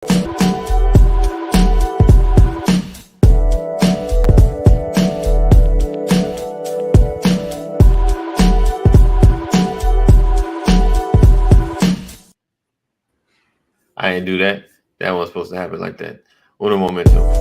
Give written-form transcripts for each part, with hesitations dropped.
I didn't do that. That wasn't supposed to happen like that. Uno momento.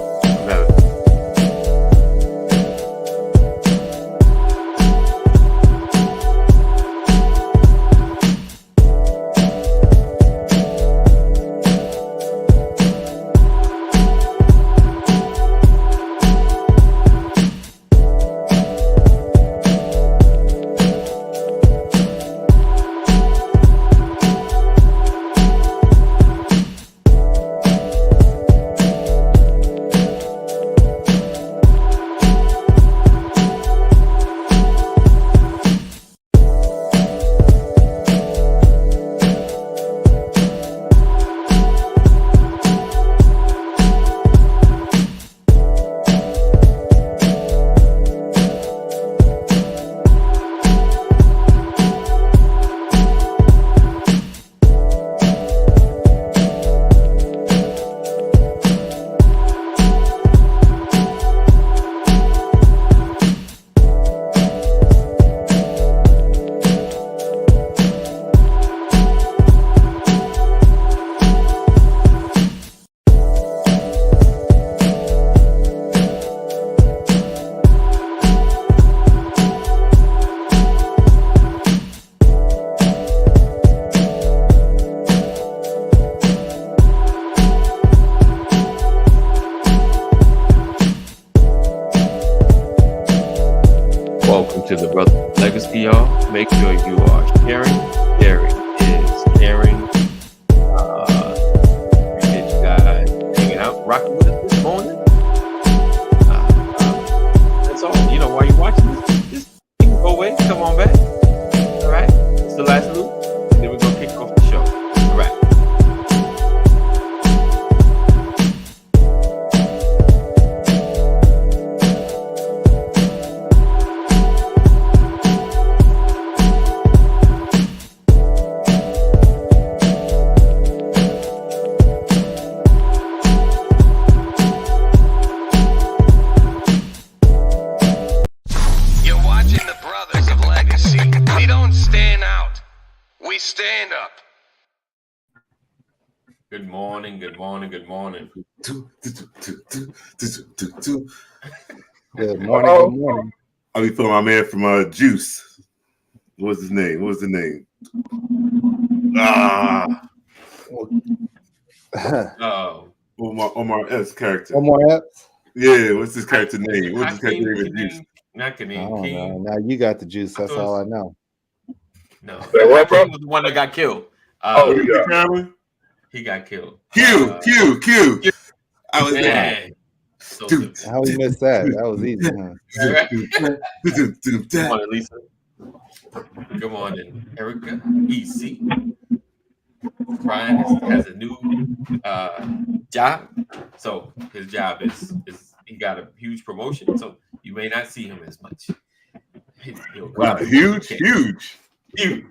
To the Brother Legacy, y'all. Make sure you are sharing. Sharing is caring. Appreciate you guys hanging out, rocking with us this morning. That's all. You know, while you're watching this, just you can go away, come on back. All right. It's the last loop, and then we're gonna kick off the show. All right. Stand up. Good morning. Good morning. Good morning. Good morning. Good morning. I'll be putting my man from Juice. What's his name? What's the name? Omar Epps character. Omar Epps? Yeah, what's his character name? What's his character name? Juice. Not King. Now you got the juice. That's all I know. No, King was the one that got killed. He got killed. Q. I was man. How we missed that? That was easy, huh? Good morning, Lisa. Good morning, Erica. EC. Brian has a new job. So his job is he got a huge promotion. So you may not see him as much. Wow, huge promotion. Huge.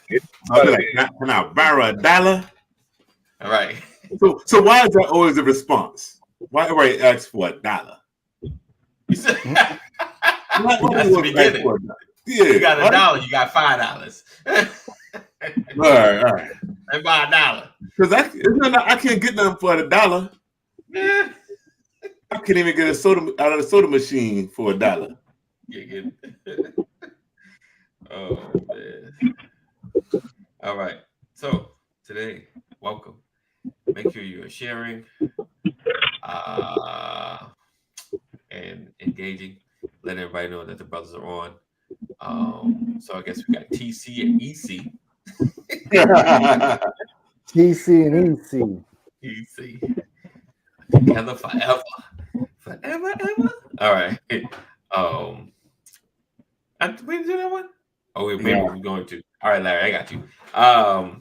Can I borrow $1? All right. So why is that always a response? Why everybody asks for $1? You said that's the beginning. Yeah, you got $1, you got $5. All right. And buy $1. Because I can't get nothing for $1. Yeah. I can't even get a soda out of the soda machine for $1. Yeah, oh man. All right. So today, welcome. Make sure you are sharing and engaging. Let everybody know that the brothers are on. So I guess we got TC and EC. TC and EC. EC. Together forever. Forever, ever. All right. We didn't do that one? Oh, maybe we're going to. All right, Larry, I got you. I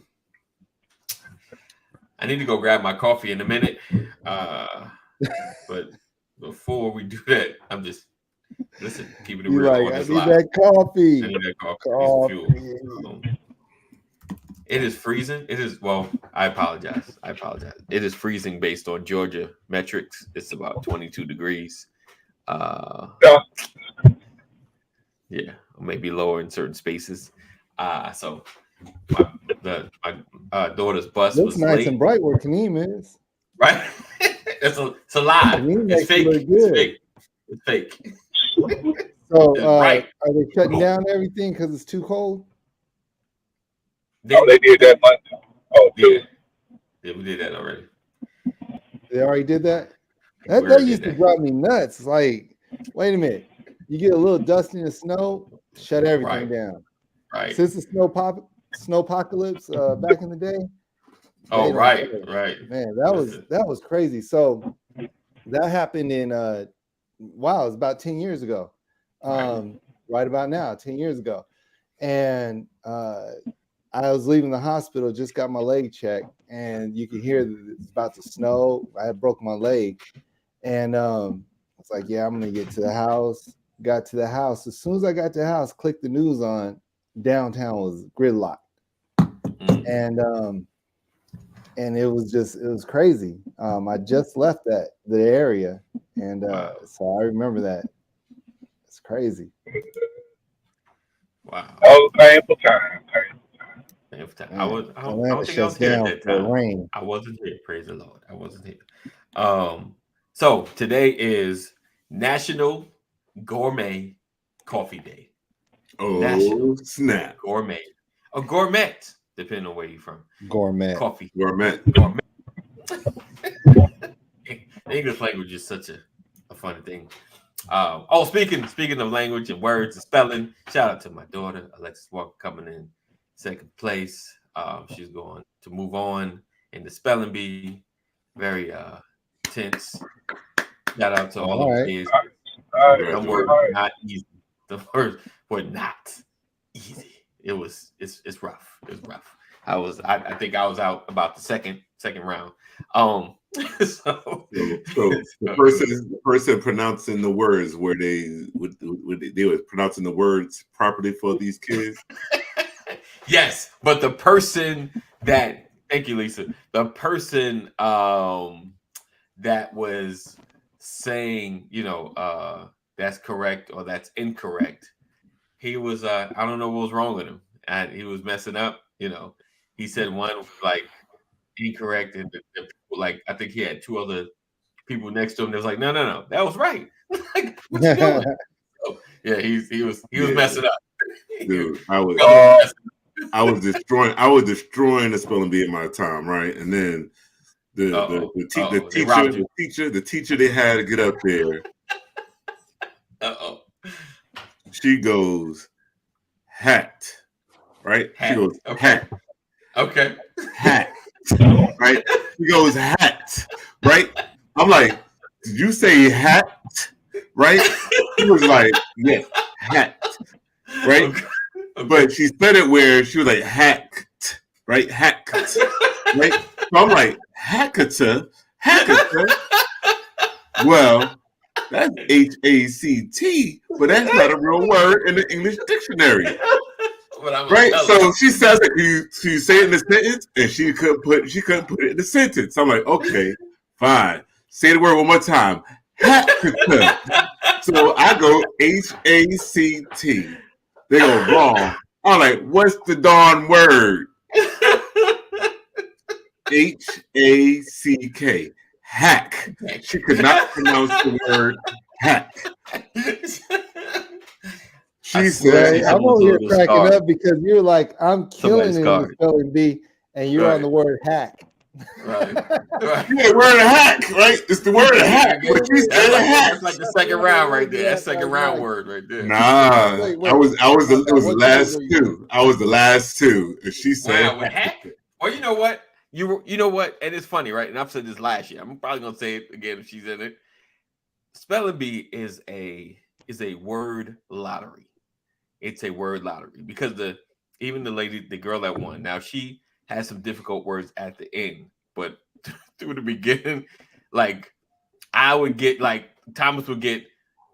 need to go grab my coffee in a minute. But before we do that, I'm just keeping it real. I need that coffee. I need that coffee. It is freezing. It is well. I apologize. It is freezing based on Georgia metrics. It's about 22 degrees. Yeah. Yeah, maybe lower in certain spaces. So my daughter's bus Looks was nice and late. bright where Kaneem is. Right? It's a lie. Kaneem It's makes it look fake. It's good. fake. It's fake. So, It's bright. are they shutting down everything because it's too cold? Oh, they did that Monday. Oh, Yeah, yeah, we did that already. They already did that. We That already used did to that. drive me nuts. It's like, wait a minute, you get a little dust in the snow, shut everything Right. down. Right. Since the snowpocalypse back in the day. Oh, they don't right. care. Right. Man, that Listen. was crazy. So that happened in wow, it was about 10 years ago. Right about now, 10 years ago. And I was leaving the hospital, just got my leg checked, and you could hear that it's about to snow. I had broke my leg. And it's like, yeah, I'm gonna get to the house. Got to the house. As soon as I got to the house, clicked the news on, downtown was gridlocked. And it was crazy. I just left the area, and Wow. so I remember that. It's crazy. Wow. Oh, painful time. Painful time. Man, I don't Atlanta think I was shuts here at down that for time. rain. I wasn't here. Praise the Lord. I wasn't here. So today is National Gourmet Coffee Day. Oh, National snap. Gourmet. A gourmet, depending on where you're from. Gourmet. Coffee. Gourmet. The English language is such a funny thing. Speaking of language and words and spelling, shout out to my daughter, Alexis Walker, coming in second place. She's going to move on in the spelling bee. Very tense. Shout out to all those kids. Them words were not easy. The words were not easy. It's rough. It was rough. I think I was out about the second round. So the person pronouncing the words where they were pronouncing the words properly for these kids. Yes, but the person that thank you, Lisa. The person that was saying, that's correct or that's incorrect. He was I don't know what was wrong with him. And he was messing up, He said one was like incorrect, and the people, like, I think he had two other people next to him. They was like, no, that was right. Like, what you doing? So, yeah, he was messing up. Dude, I was destroying the spelling bee in my time, right? And then the teacher they had to get up there. She goes hat, right? Hat. She goes okay. hat. Okay. Hat. Right? She goes hat. Right? I'm like, did you say hat? Right? She was like, yes, hat. Right? Okay. But she said it where she was like hacked, right? Hacked. Right? So I'm like, hackata. Well, that's HACT, but that's not a real word in the English dictionary. Right? So she says it, she say it in the sentence, and she couldn't put it in the sentence. I'm like, okay, fine. Say the word one more time. Hackata. So I go HACT. They go wrong. I'm like, what's the darn word? HACK. Hack. She could not pronounce the word hack. She said, I'm over here cracking up because you're like, I'm killing it in the spelling bee, and you're on the word hack. Right. Yeah, word of hack, right? It's the word of hack. But she said hack. That's like the second round right there. That's second round word right there. Nah, it was the last two. I was the last two. And she said with hack. Well, you know what? You know what? And it's funny, right? And I've said this last year. I'm probably gonna say it again if she's in it. Spelling bee is a word lottery. It's a word lottery because the girl that won. Now she has some difficult words at the end, but through the beginning, like I would get, like Thomas would get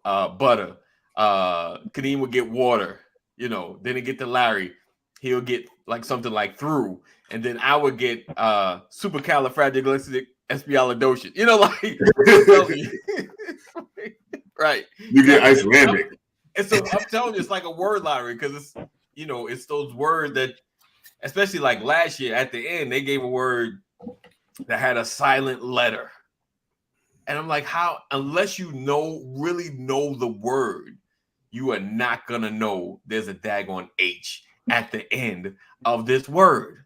butter, Kadeem would get water, then it get to Larry. he'll get like something like through, and then I would get supercalifragilisticexpialidocious. You know, like right. You get Icelandic. And so I'm telling you, it's like a word lottery because it's it's those words that, especially like last year at the end, they gave a word that had a silent letter. And I'm like, how, unless you really know the word, you are not gonna know there's a daggone H at the end of this word.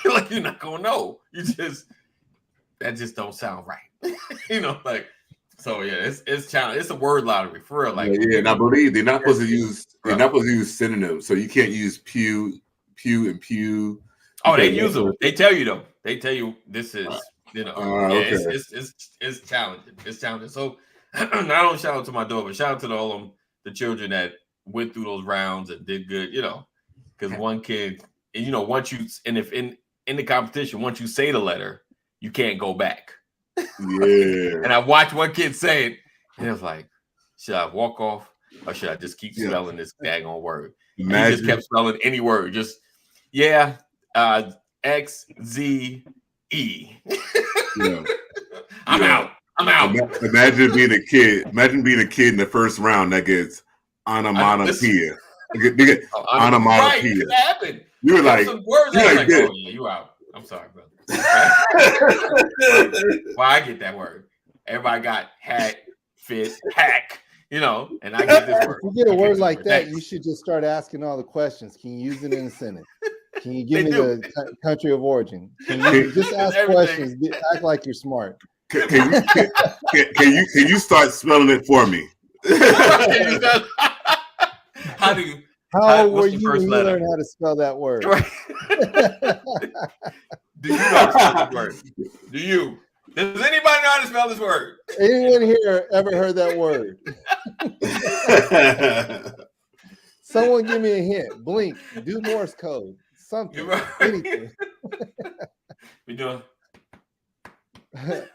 Like, you're not gonna know. That just don't sound right. Like, so yeah, it's challenge. It's a word lottery for real. Like, and I believe they're not supposed to use synonyms, so you can't use pew, and pew. Oh, they use them. They tell you though. They tell you this is. Okay. It's challenging. It's challenging. So not only shout out to my daughter, but shout out to all of the children that went through those rounds and did good. Because one kid, once you if in the competition, once you say the letter, you can't go back. Yeah. And I watched one kid say it, and it was like, should I walk off or should I just keep spelling this daggone word? He just kept spelling any word. Just X Z E. I'm out. Imagine being a kid. Imagine being a kid in the first round that gets onomatopoeia. Onomatopoeia. Right, that happened. You were like, words oh yeah, you out. I'm sorry, brother. Well, I get that word. Everybody got hat, fit, hack. And I get this word. If you get a word like that, you should just start asking all the questions. Can you use it in a sentence? Can you give me the country of origin? Can you just ask questions? Act like you're smart. Can you start spelling it for me? How were you when you learned how to spell that word? Right. Do you know how to spell this word? Do you? Does anybody know how to spell this word? Anyone here ever heard that word? Someone give me a hint. Blink. Do Morse code. Something. Anything. We doing. Someone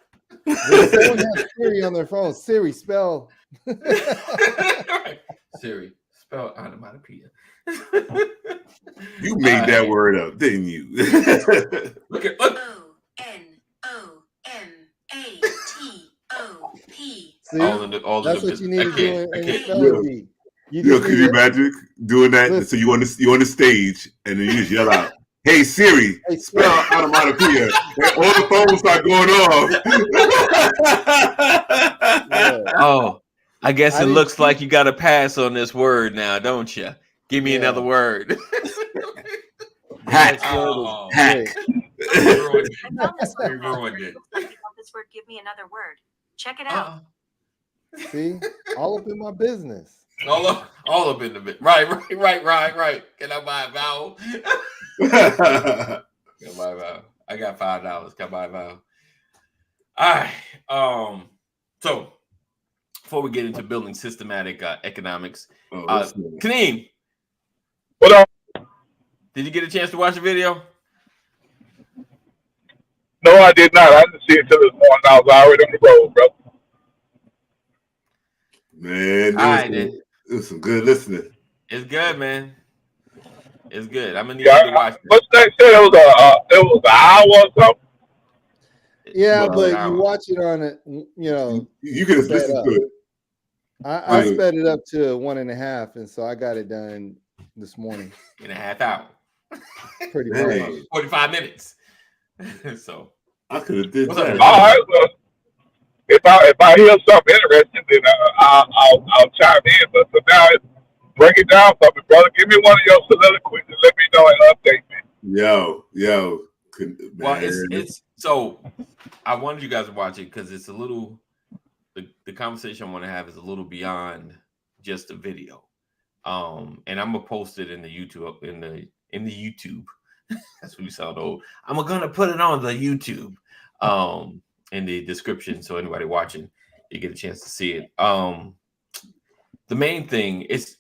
has Siri on their phone. Siri, spell. Siri, spell onomatopoeia. You made that word up, didn't you? Look. See, all that's what you need to do in spelling bee. Could you imagine doing that? Listen. So you on the stage and then you just yell out, "Hey Siri, spell onomatopoeia." And all the phones start going off. Oh, I guess it looks like you got to pass on this word now, don't you? Give me another word. Hack. Hack. Ruined it. This word, give me another word. Check it out. See, all up in my business. All up in the bit. Right. Can I buy a vowel? Can I buy a vowel? I got $5. Can I buy a vowel? All right. So before we get into building systematic economics, Kaneem, what up? Did you get a chance to watch the video? No, I did not. I didn't see it till this morning. I was already on the road, bro. Man, it was some good listening. It's good, man. It's good. I'm gonna need you to watch it. What's that? Said it was an hour or something. Yeah, but you watch it on it. You can listen to it. I sped it up to 1.5, and so I got it done this morning in a half hour. Pretty much 45 minutes. So I could have did that. All right, well, if I hear something interesting, then I'll chime in. But for now, break it down for me, brother. Give me one of your soliloquies and let me know and update me. Yo. Well, it's so I wanted you guys to watch it because it's a little the conversation I want to have is a little beyond just a video. And I'm gonna post it in the YouTube in the YouTube. That's what you sound old. I'm gonna put it on the YouTube in the description so anybody watching you get a chance to see it. The main thing it's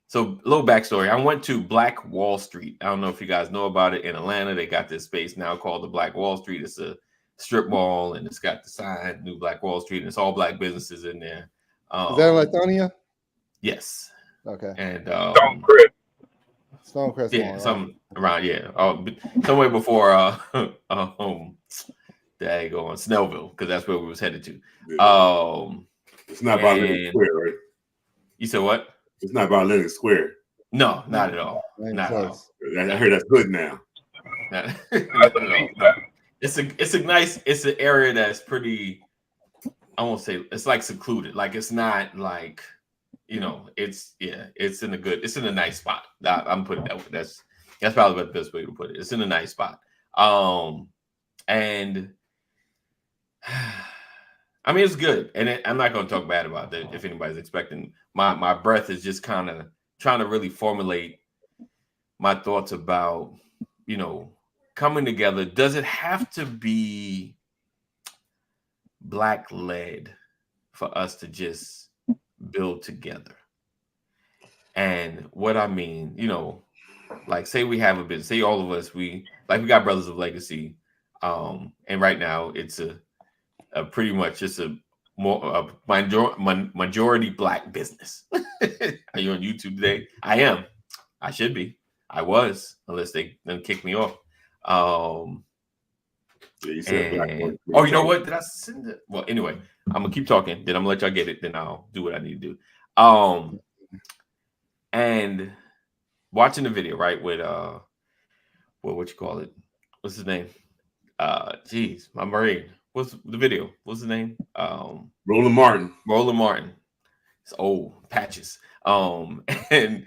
so a little backstory. I went to Black Wall Street. I don't know if you guys know about it in Atlanta. They got this space now called the Black Wall Street. It's a strip mall and it's got the sign New Black Wall Street and it's all black businesses in there. Is that in Lithonia? Yes. Okay. And Stonecrest Yeah, Mall. some around somewhere before there you go on Snellville, because that's where we was headed to. Yeah. It's not by Lennox and Square, right? You said what? It's not by Lennox Square. No, not at all. Ain't Not at all. close. I heard that's good now. No. It's an area that's pretty, I won't say it's like secluded. Like it's not like, it's in a nice spot. I'm putting that way. That's probably the best way to put it. It's in a nice spot. And I mean, it's good. And I'm not going to talk bad about that if anybody's expecting. My breath is just kind of trying to really formulate my thoughts about, coming together. Does it have to be Black led for us to just build together? And what I mean, like say we have a business, say all of us, we got Brothers of Legacy. And right now it's a pretty much just a majority Black business. Are you on YouTube today? I am. I should be. I was, unless they then kick me off. You said Black. You know what? Did I send it? Well, anyway, I'm gonna keep talking. Then I'm gonna let y'all get it. Then I'll do what I need to do. And watching the video, right, with what you call it? What's his name? Geez, my brain. What's the video? What's his name? Roland Martin. Roland Martin. It's old patches. And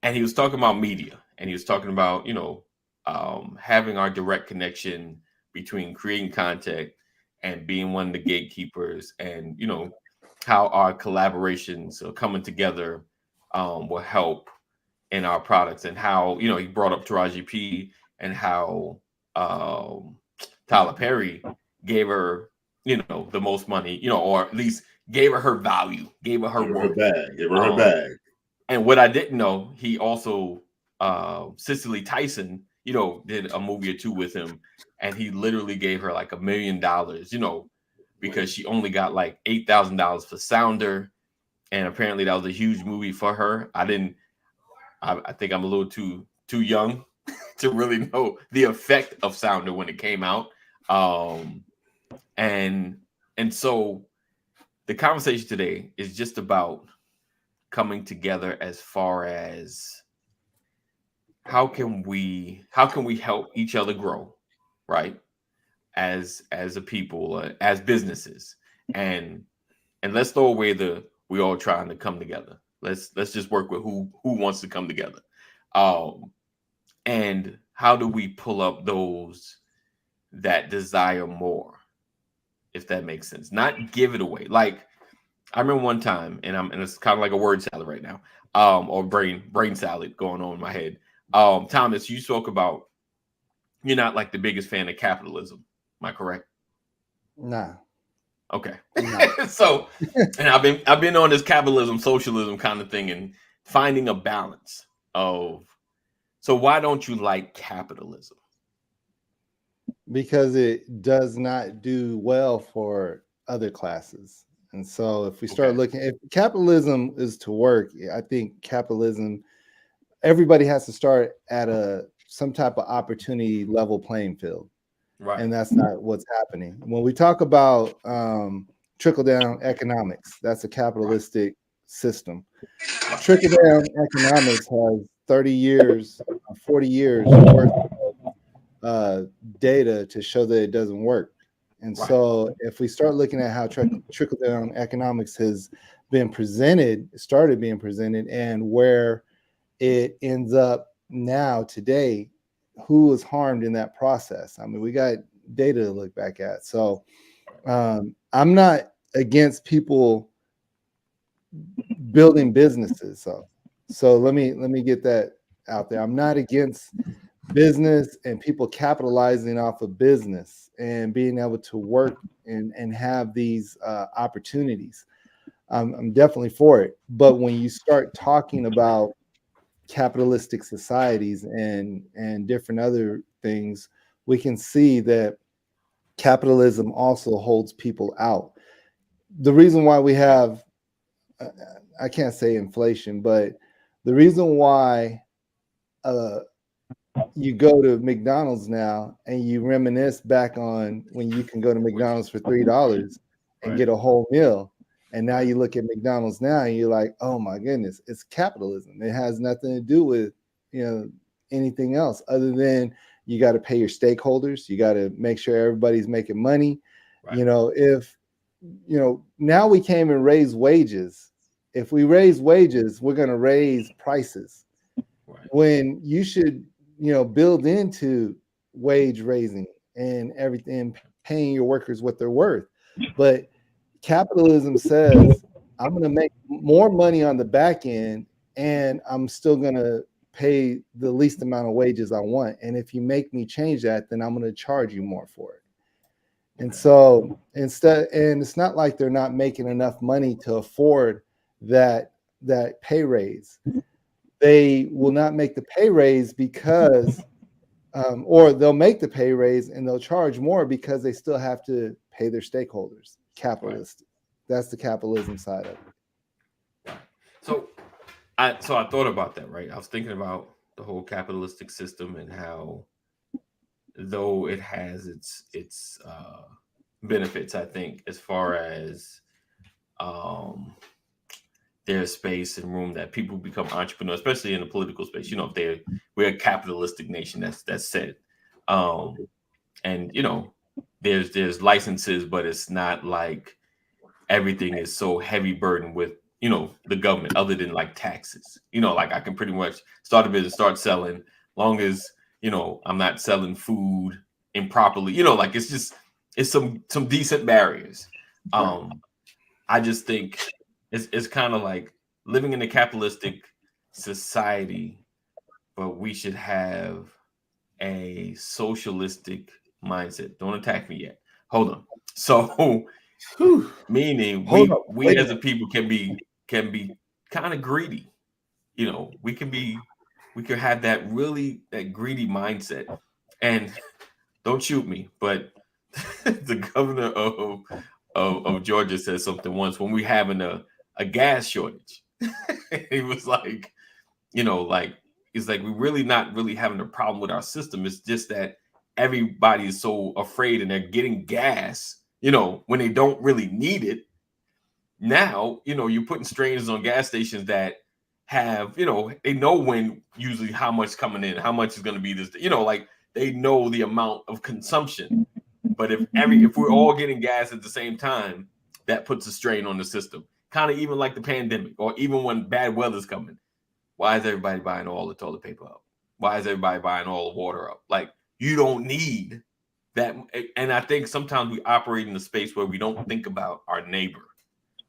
he was talking about media, and he was talking about having our direct connection between creating content and being one of the gatekeepers, and how our collaborations are coming together will help in our products, and how he brought up Taraji P and how Tyler Perry gave her the most money, or at least gave her value, gave her worth. Give her her bag. And what I didn't know, he also Cicely Tyson did a movie or two with him, and he literally gave her like $1 million, because she only got like $8,000 for Sounder, and apparently that was a huge movie for her. I think I'm a little too young to really know the effect of Sounder when it came out. And so the conversation today is just about coming together as far as how can we help each other grow, right? As a people, as businesses, and let's throw away we all trying to come together. Let's just work with who wants to come together. And how do we pull up those that desire more, if that makes sense? Not give it away. Like I remember one time, and it's kind of like a word salad right now, or brain salad going on in my head. Thomas, you spoke about you're not like the biggest fan of capitalism. Am I correct? Nah. Okay. Nah. So, and I've been on this capitalism, socialism kind of thing, and finding a balance of. So why don't you like capitalism? Because it does not do well for other classes. And so if we start looking, if capitalism is to work, I think capitalism, everybody has to start at some type of opportunity level playing field. Right. And that's not what's happening. When we talk about trickle down economics, that's a capitalistic system. Trickle down economics has 30 years, 40 years worth of data to show that it doesn't work. And so if we start looking at how trickle down economics has been started being presented, and where it ends up now today, who was harmed in that process? I mean, we got data to look back at. So I'm not against people building businesses. So let me get that out there. I'm not against business and people capitalizing off of business and being able to work and have these opportunities. I'm definitely for it. But when you start talking about capitalistic societies and different other things, we can see that capitalism also holds people out. The reason why we have, I can't say inflation, but the reason why you go to McDonald's now and you reminisce back on when you can go to McDonald's for $3 and get a whole meal. And now you look at McDonald's now and you're like, oh my goodness, it's capitalism. It has nothing to do with, anything else other than you got to pay your stakeholders. You got to make sure everybody's making money. Right. If, now we came and raised wages. If we raise wages, we're going to raise prices. Right. When you should, build into wage raising and everything, paying your workers what they're worth. But capitalism says, I'm going to make more money on the back end and I'm still going to pay the least amount of wages I want. And if you make me change that, then I'm going to charge you more for it. And so instead, and it's not like they're not making enough money to afford that pay raise. They will not make the pay raise because, or they'll make the pay raise and they'll charge more because they still have to pay their stakeholders. Capitalist. Right. That's the capitalism side of it. Right. So I thought about that, right? I was thinking about the whole capitalistic system and how, though it has its benefits, I think, as far as there's space and room that people become entrepreneurs, especially in the political space. If we're a capitalistic nation, that's said, and there's licenses, but it's not like everything is so heavy burdened with the government, other than like taxes. Like I can pretty much start a business, start selling, long as I'm not selling food improperly. Like it's some decent barriers. I just think it's kind of like living in a capitalistic society, but we should have a socialistic mindset. Don't attack me yet. Hold on. So, meaning we as a people can be kind of greedy. We could have that greedy mindset. And don't shoot me, but the governor of Georgia said something once when we having a gas shortage. He was like, it's like we're really not really having a problem with our system. It's just that everybody is so afraid and they're getting gas, when they don't really need it. Now, you're putting strains on gas stations that have, they know when usually how much coming in, how much is going to be this, like they know the amount of consumption. But if we're all getting gas at the same time, that puts a strain on the system. Kind of even like the pandemic, or even when bad weather's coming. Why is everybody buying all the toilet paper up? Why is everybody buying all the water up? Like, you don't need that. And I think sometimes we operate in a space where we don't think about our neighbor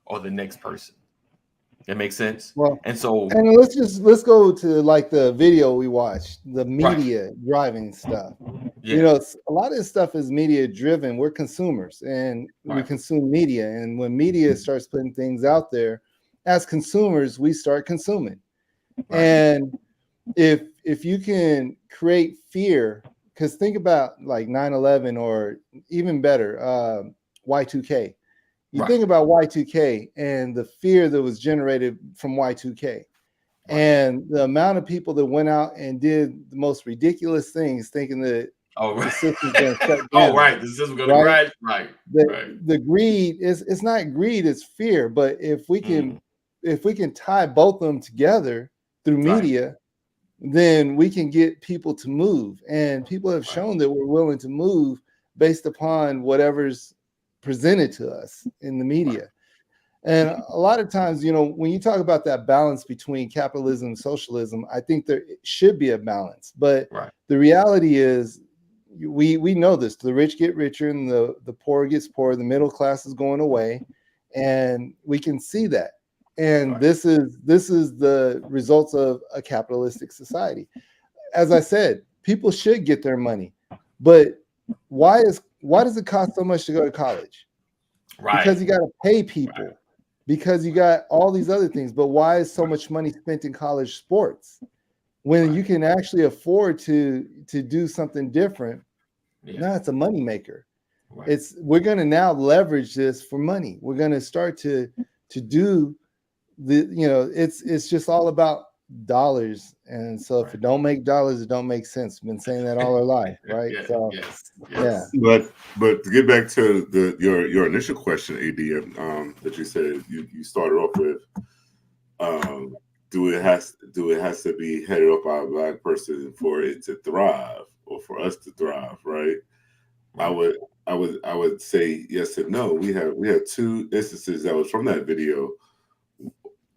or the next person. That makes sense? Well, and let's go to like the video we watched, the media driving stuff. Yeah. A lot of this stuff is media driven. We're consumers and we consume media. And when media starts putting things out there, as consumers, we start consuming. Right. And if you can create fear, because think about like 9/11 or even better, Y2K. You think about Y2K and the fear that was generated from Y2K and the amount of people that went out and did the most ridiculous things thinking that the system's going to shut down. The system's going to crash. Right. The greed it's not greed, it's fear. But if we can tie both of them together through media, then we can get people to move. And people have shown that we're willing to move based upon whatever's presented to us in the media. And a lot of times, when you talk about that balance between capitalism and socialism, I think there should be a balance. But the reality is we know this. The rich get richer and the poor gets poorer. The middle class is going away. And we can see that. And this is the results of a capitalistic society. As I said, people should get their money. But why does it cost so much to go to college? Right. Because you got to pay people. Because you got all these other things. But why is so much money spent in college sports when you can actually afford to do something different? No, it's a money maker. We're going to now leverage this for money. We're going to start to do it's just all about dollars, and so if it don't make dollars, it don't make sense. Been saying that all our life, right? Yeah, So yes. But to get back to your initial question, AD, that you said you started off with, do it has to be headed up by a black person for it to thrive or for us to thrive, right? I would say yes and no. We have two instances that was from that video.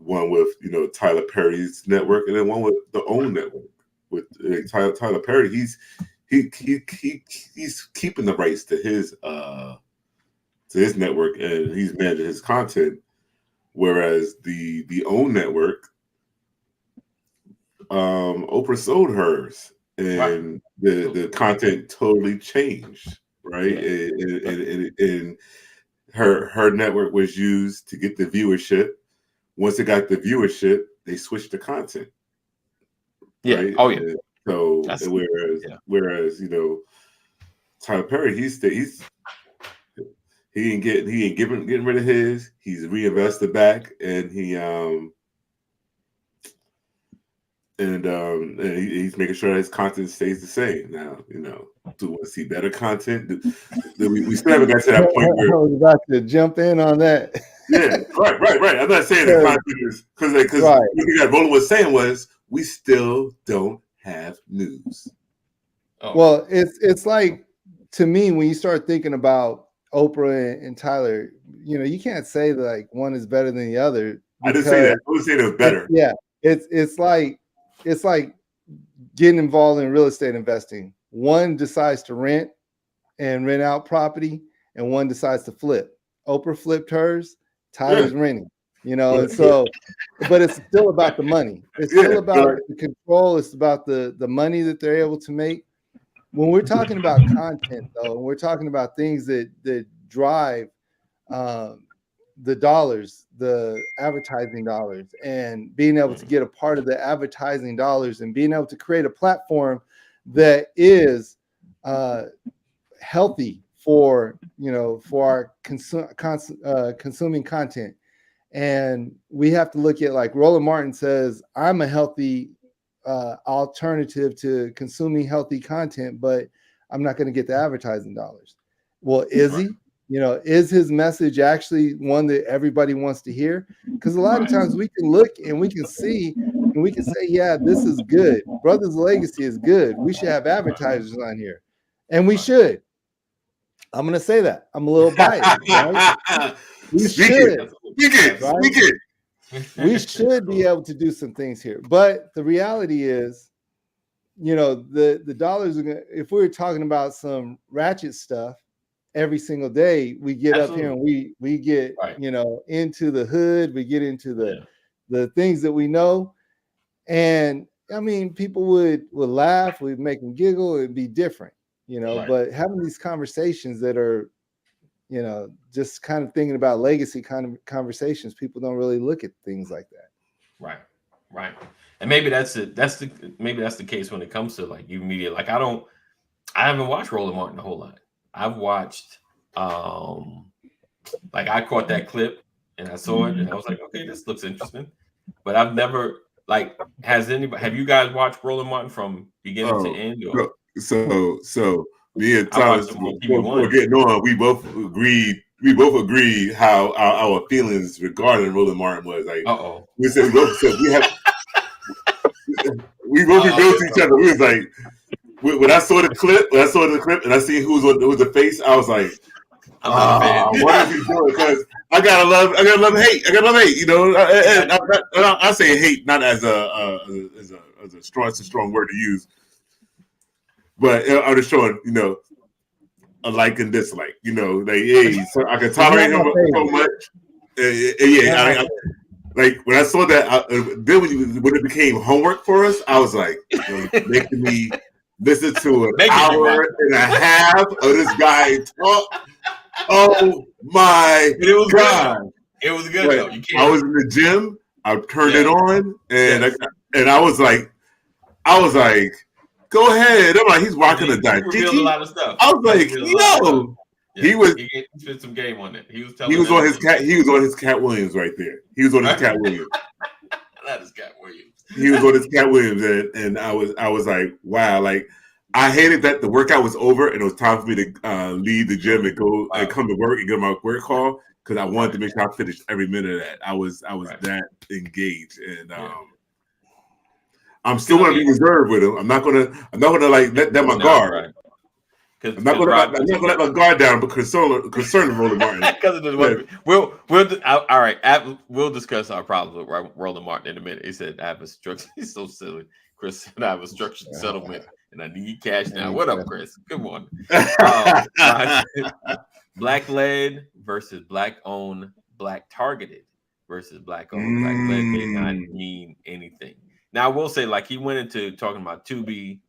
One with Tyler Perry's network, and then one with the OWN network. With Tyler Perry, he's keeping the rights to his network, and he's managing his content. Whereas the OWN network, Oprah sold hers, and the content totally changed, right? And her network was used to get the viewership. Once it got the viewership, they switched the content. Right? Oh yeah. And so whereas Tyler Perry, he ain't getting rid of his. He's reinvested back, and he's making sure his content stays the same. Now, do we want to see better content? We still haven't got to that point where I was about to jump in on that. Yeah, right. I'm not saying the content is because what you got Roland was saying was we still don't have news. Oh. Well, it's like, to me, when you start thinking about Oprah and Tyler, you can't say that like one is better than the other. I didn't say that. I was saying it was better. It's like getting involved in real estate investing. One decides to rent out property, and one decides to flip. Oprah flipped hers. Tyler's renting, and so, but it's still about the money. It's still about the control. It's about the money that they're able to make. When we're talking about content, though, we're talking about things that drive the dollars, the advertising dollars, and being able to get a part of the advertising dollars and being able to create a platform that is healthy for our consuming content. And we have to look at, like Roland Martin says, I'm a healthy alternative to consuming healthy content, but I'm not going to get the advertising dollars. Well, is he? Is his message actually one that everybody wants to hear? Because a lot of times we can look and we can see and we can say, yeah, this is good. Brothers Legacy is good. We should have advertisers on here. And we should. I'm going to say that. I'm a little biased. Right? We should. We should be able to do some things here. But the reality is, the dollars are going to, if we were talking about some ratchet stuff every single day, we get up here and we get, into the hood, we get into the things that we know. And I mean, people would laugh, we'd make them giggle, it'd be different, but having these conversations that are, just kind of thinking about legacy kind of conversations, people don't really look at things like that. Right. And maybe that's the case when it comes to like you media. Like I haven't watched Roland Martin a whole lot. I've watched like I caught that clip and I saw it and I was like, okay, this looks interesting. But I've never have you guys watched Roland Martin from beginning to end? Or? So me and Thomas before getting on, we both agreed how our feelings regarding Roland Martin was. Like we said we both agreed to each other. We was like, when I saw the clip and I see who was the face, I was like, what is he doing? Because I gotta love hate. And I say hate not as a strong word to use, but I'm just showing, a like and dislike. So I can tolerate him so much. Like when I saw that, then when it became homework for us, I was like, making me listen to an hour and a half of this guy talk. Oh my God! It was good. Though. I was in the gym. I turned it on, and I was like, go ahead. I'm like, he's walking the dike. He revealed a lot of stuff. I was like, yo. He spent some game on it. He was telling. He was on his Cat Williams right there. He was on his Cat Williams. That is Cat Williams. he was on his Cat Williams, and I was like, wow, like I hated that the workout was over and it was time for me to leave the gym and go and come to work and get my work call because I wanted to make sure I finished every minute of that. I was that engaged, and I'm still going to be reserved with him. I'm not gonna like let down my guard. Right. I'm not gonna let my guard down, but concerned Roland Martin. We'll all right. We'll discuss our problems with Roland Martin in a minute. He said, "I have a structure." He's so silly. Chris said, "I have a structured settlement, and I need cash now." What up, Chris? Good morning. Black led versus black owned, black targeted versus black owned, black led may not mean anything. Now, I will say, like he went into talking about Tubi.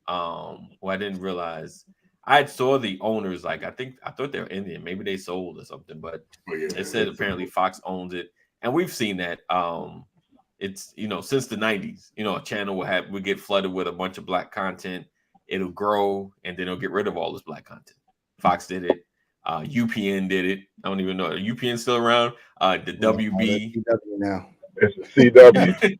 Who I didn't realize. I saw the owners, like I thought they were Indian, maybe they sold or something, but it said apparently Fox owns it, and we've seen that. It's since the 90s, a channel will get flooded with a bunch of black content, it'll grow, and then it'll get rid of all this black content. Fox did it, UPN did it. I don't even know, are UPN still around? The WB now. It's a CW.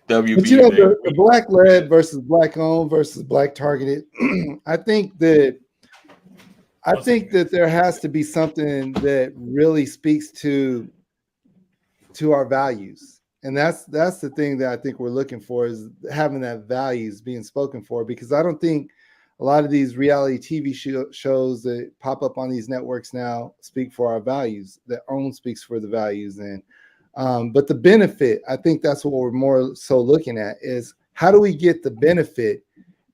WB, but the black led versus black owned versus black targeted. I think that there has to be something that really speaks to our values, and that's the thing that I think we're looking for, is having that values being spoken for, because I don't think a lot of these reality TV shows that pop up on these networks now speak for our values. That OWN speaks for the values, and but the benefit, I think that's what we're more so looking at, is how do we get the benefit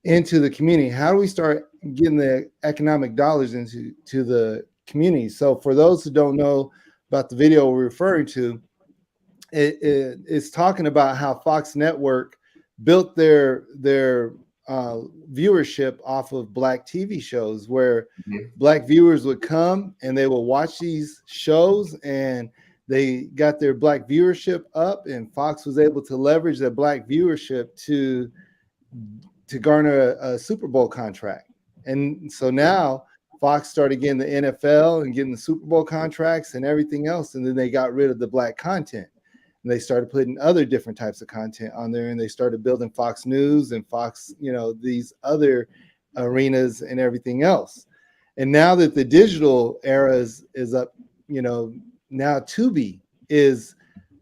into the community? How do we start getting the economic dollars into the community? So for those who don't know about the video we're referring to, it's talking about how Fox Network built their viewership off of black TV shows, where black viewers would come and they will watch these shows, and they got their black viewership up, and Fox was able to leverage that black viewership to garner a Super Bowl contract. And so now Fox started getting the NFL and getting the Super Bowl contracts and everything else. And then they got rid of the black content, and they started putting other different types of content on there, and they started building Fox News and Fox, these other arenas and everything else. And now that the digital era is up, now Tubi is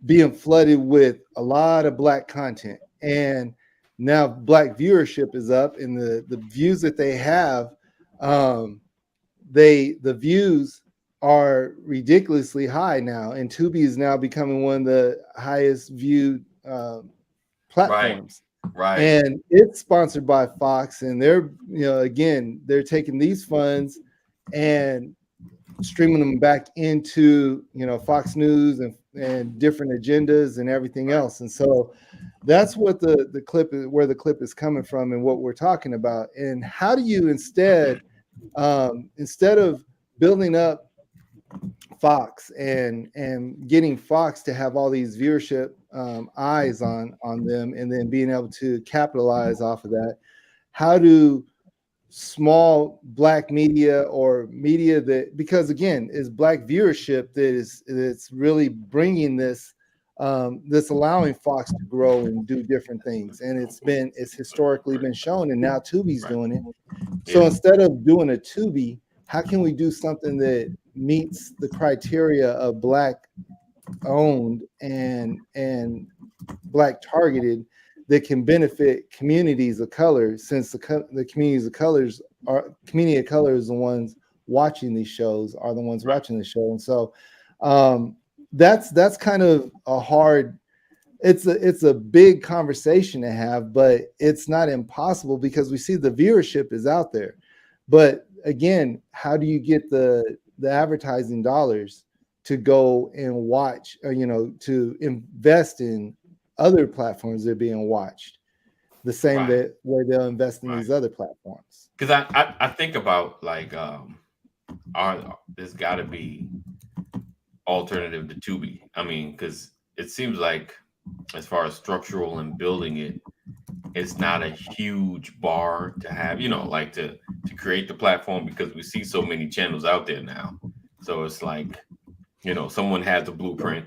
being flooded with a lot of black content, and now black viewership is up, and the views that they have, the views are ridiculously high now, and Tubi is now becoming one of the highest viewed platforms. Right. And it's sponsored by Fox, and they're again, they're taking these funds and streaming them back into Fox News and different agendas and everything else. And so that's what the clip is, where the clip is coming from, and what we're talking about. And how do you instead of building up Fox and getting Fox to have all these viewership eyes on them, and then being able to capitalize off of that, how do small black media, or media that, because again, is black viewership that's really bringing this allowing Fox to grow and do different things. And it's historically been shown, and now Tubi's doing it. So instead of doing a Tubi, how can we do something that meets the criteria of black owned and black targeted, that can benefit communities of color, since the communities of colors community of color is the ones watching these shows, are the ones watching the show. And so that's kind of a hard, it's a big conversation to have, but it's not impossible, because we see the viewership is out there. But again, how do you get the advertising dollars to go and watch, or, to invest in other platforms that are being watched the same way they'll invest in these other platforms? Because I think about, like, there's got to be alternative to Tubi. I mean, because it seems like, as far as structural and building it, it's not a huge bar to have, like to create the platform, because we see so many channels out there now. So it's like, someone has the blueprint,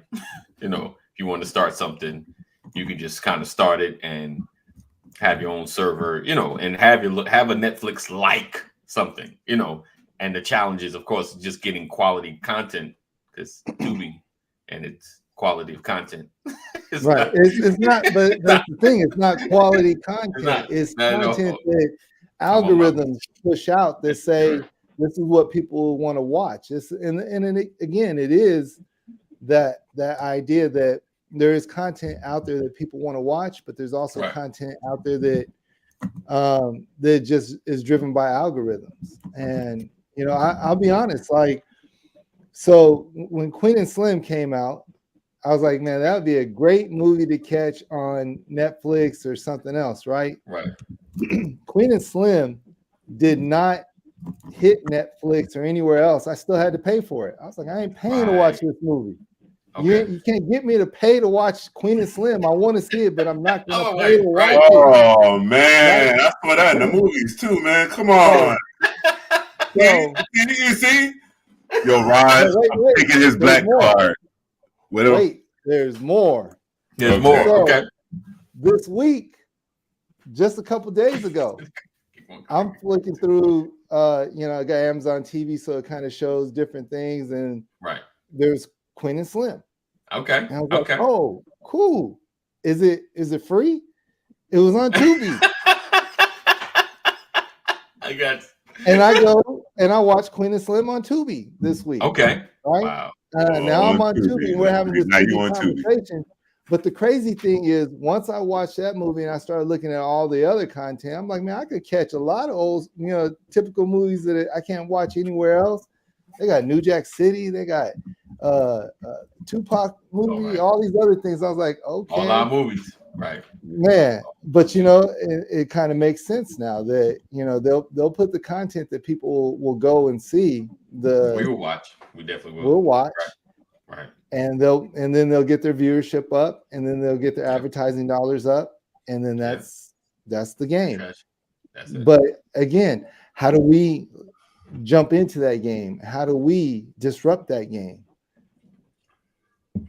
if you want to start something, you can just kind of start it and have your own server, and have a Netflix like something, And the challenge is, of course, just getting quality content, because Tubi and its quality of content. It's not, but that's the thing. It's not quality content. It's content that algorithms push out that say this is what people want to watch. Again, it is that idea that there is content out there that people want to watch, but there's also content out there that that just is driven by algorithms. And I'll be honest, so when Queen and Slim came out, I was like, man, that would be a great movie to catch on Netflix or something else, right? Right. Queen and Slim did not hit Netflix or anywhere else. I still had to pay for it. I was like, I ain't paying to watch this movie. Okay. You can't get me to pay to watch Queen and Slim. I want to see it, but I'm not going to pay to watch it. Oh, man. That's for that in the movies, too, man. Come on. Can you see? Yo, Ron, I'm taking his black card. Wait, there's more. There's more. So, okay. This week, just a couple days ago, I'm flicking through, I got Amazon TV, so it kind of shows different things. And there's Queen and Slim. Okay. And I was like, oh, cool. Is it free? It was on Tubi. I got. And I go and I watch Queen and Slim on Tubi this week. Okay. Right. Wow. Now I'm on Tubi. We're having this conversation. But the crazy thing is, once I watched that movie and I started looking at all the other content, I'm like, man, I could catch a lot of old, typical movies that I can't watch anywhere else. They got New Jack City. They got Tupac movie, all these other things. I was like, okay. All our movies. Right. Man, but it kind of makes sense now that they'll put the content that people will go and see. We will watch. We definitely will. We'll watch. Right. And then they'll get their viewership up, and then they'll get their advertising dollars up, and then that's the game. That's it. But again, how do we jump into that game? How do we disrupt that game?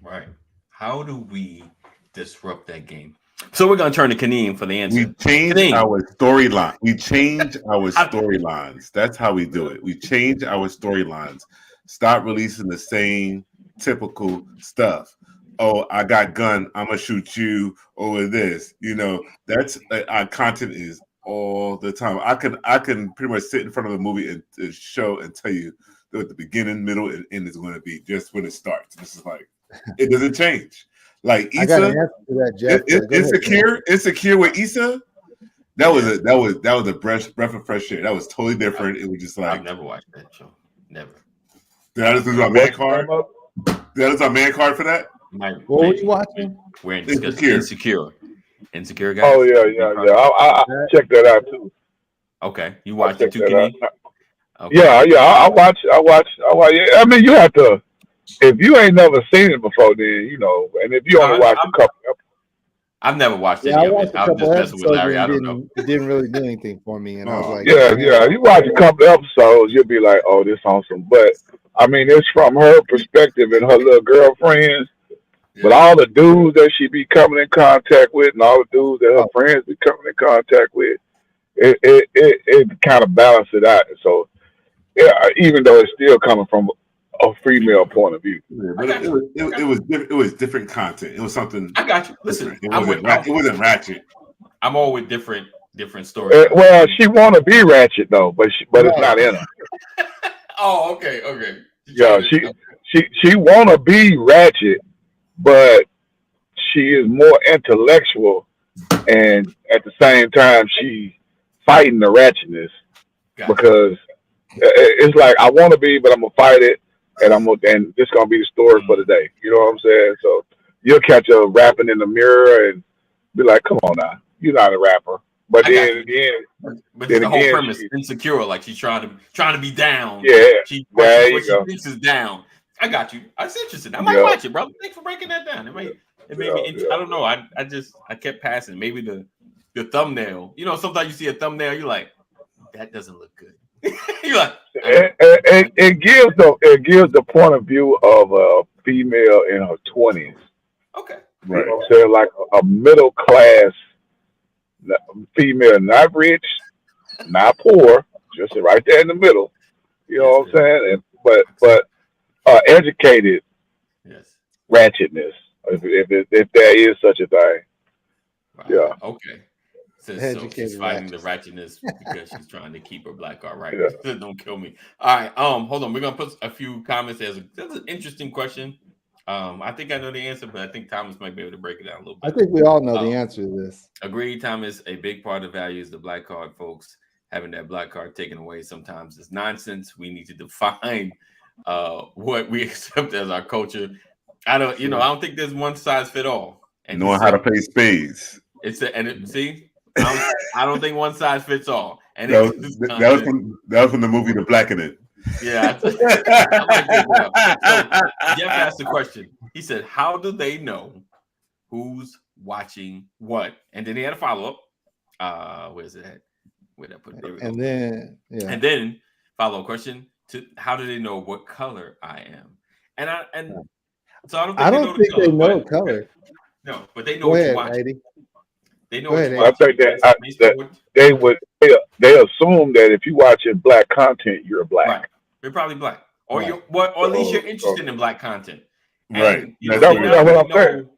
Right. How do we disrupt that game? So we're going to turn to Kaneem for the answer. We change our storyline. We change our storylines. That's how we do it. We change our storylines. Stop releasing the same typical stuff. Oh, I got gun. I'm gonna shoot you over this. That's our content is all the time. I can pretty much sit in front of a movie and show and tell you what the beginning, middle, and end is going to be just when it starts. This is like it doesn't change. Like Issa, insecure with Issa. That was a breath of fresh air. That was totally different. It was just like I've never watched that show. Never. That is our man card. That is our man card for that. What were you watching? We're in Insecure. Insecure guys. Oh yeah. I checked that out too. Okay, you watched it too, Kenny? Okay. Yeah. I watch. I mean, you have to. If you ain't never seen it before, then and if you only watch a couple. I've never watched it. I watched a I'm couple just messing with Larry. I don't know. It didn't really do anything for me, and I was like, yeah. You watch a couple episodes, you'll be like, oh, this awesome. But I mean, it's from her perspective and her little girlfriends. Yeah. But all the dudes that she be coming in contact with, and all the dudes that her friends be coming in contact with, it kind of balances it out. So, yeah, even though it's still coming from a female point of view, but it was different content. It was something. I got you. Listen, it wasn't ratchet. I'm all with different stories. Well, she want to be ratchet though, but it's not in her. Oh, okay. Yeah, she want to be ratchet, but she is more intellectual, and at the same time, she fighting the ratchetness because it's like I want to be, but I'm gonna fight it, and this gonna be the story for the day. You know what I'm saying? So you'll catch her rapping in the mirror and be like, "Come on now, you're not a rapper." But then again, the whole premise insecure, like she's trying to be down. Yeah, she thinks is down. I got you. That's interesting. I might watch it, brother. Thanks for breaking that down. It made me. I don't know. I kept passing. Maybe the thumbnail. Sometimes you see a thumbnail, you're like, that doesn't look good. You're like, it gives the point of view of a female in her 20s. Okay. You know what I'm saying? Like a middle class female, not rich, not poor, just right there in the middle. You Yes, know what I'm sir. saying? And, but educated Yes. ratchetness, if there is such a thing. Wow. Yeah, Okay. So she's Educated fighting the ratchet. ratchetness because she's trying to keep her black card right. yeah. Don't kill me. All right. Hold on. We're gonna put a few comments. That's an interesting question. I think I know the answer, but I think Thomas might be able to break it down a little I better. think we all know the answer to this. Agreed, Thomas. A big part of value is the black card, folks. Having that black card taken away sometimes is nonsense. We need to define what we accept as our culture. I don't think there's one size fit all. And Knowing how to pay spades. I don't think one size fits all. And That was from the movie The Blackening. Yeah, I like this. So Jeff asked the question. He said, "How do they know who's watching what?" And then he had a follow up. Where's it at? Where'd I put it? There we go. And then follow up question to how do they know what color I am? So I don't think they know color. No, but they know what you're watching. Lady. They know what you're I watching. think that they assume that if you watching black content, you're black. Right. You're probably black, or or at least you're interested in black content. Right. And, they know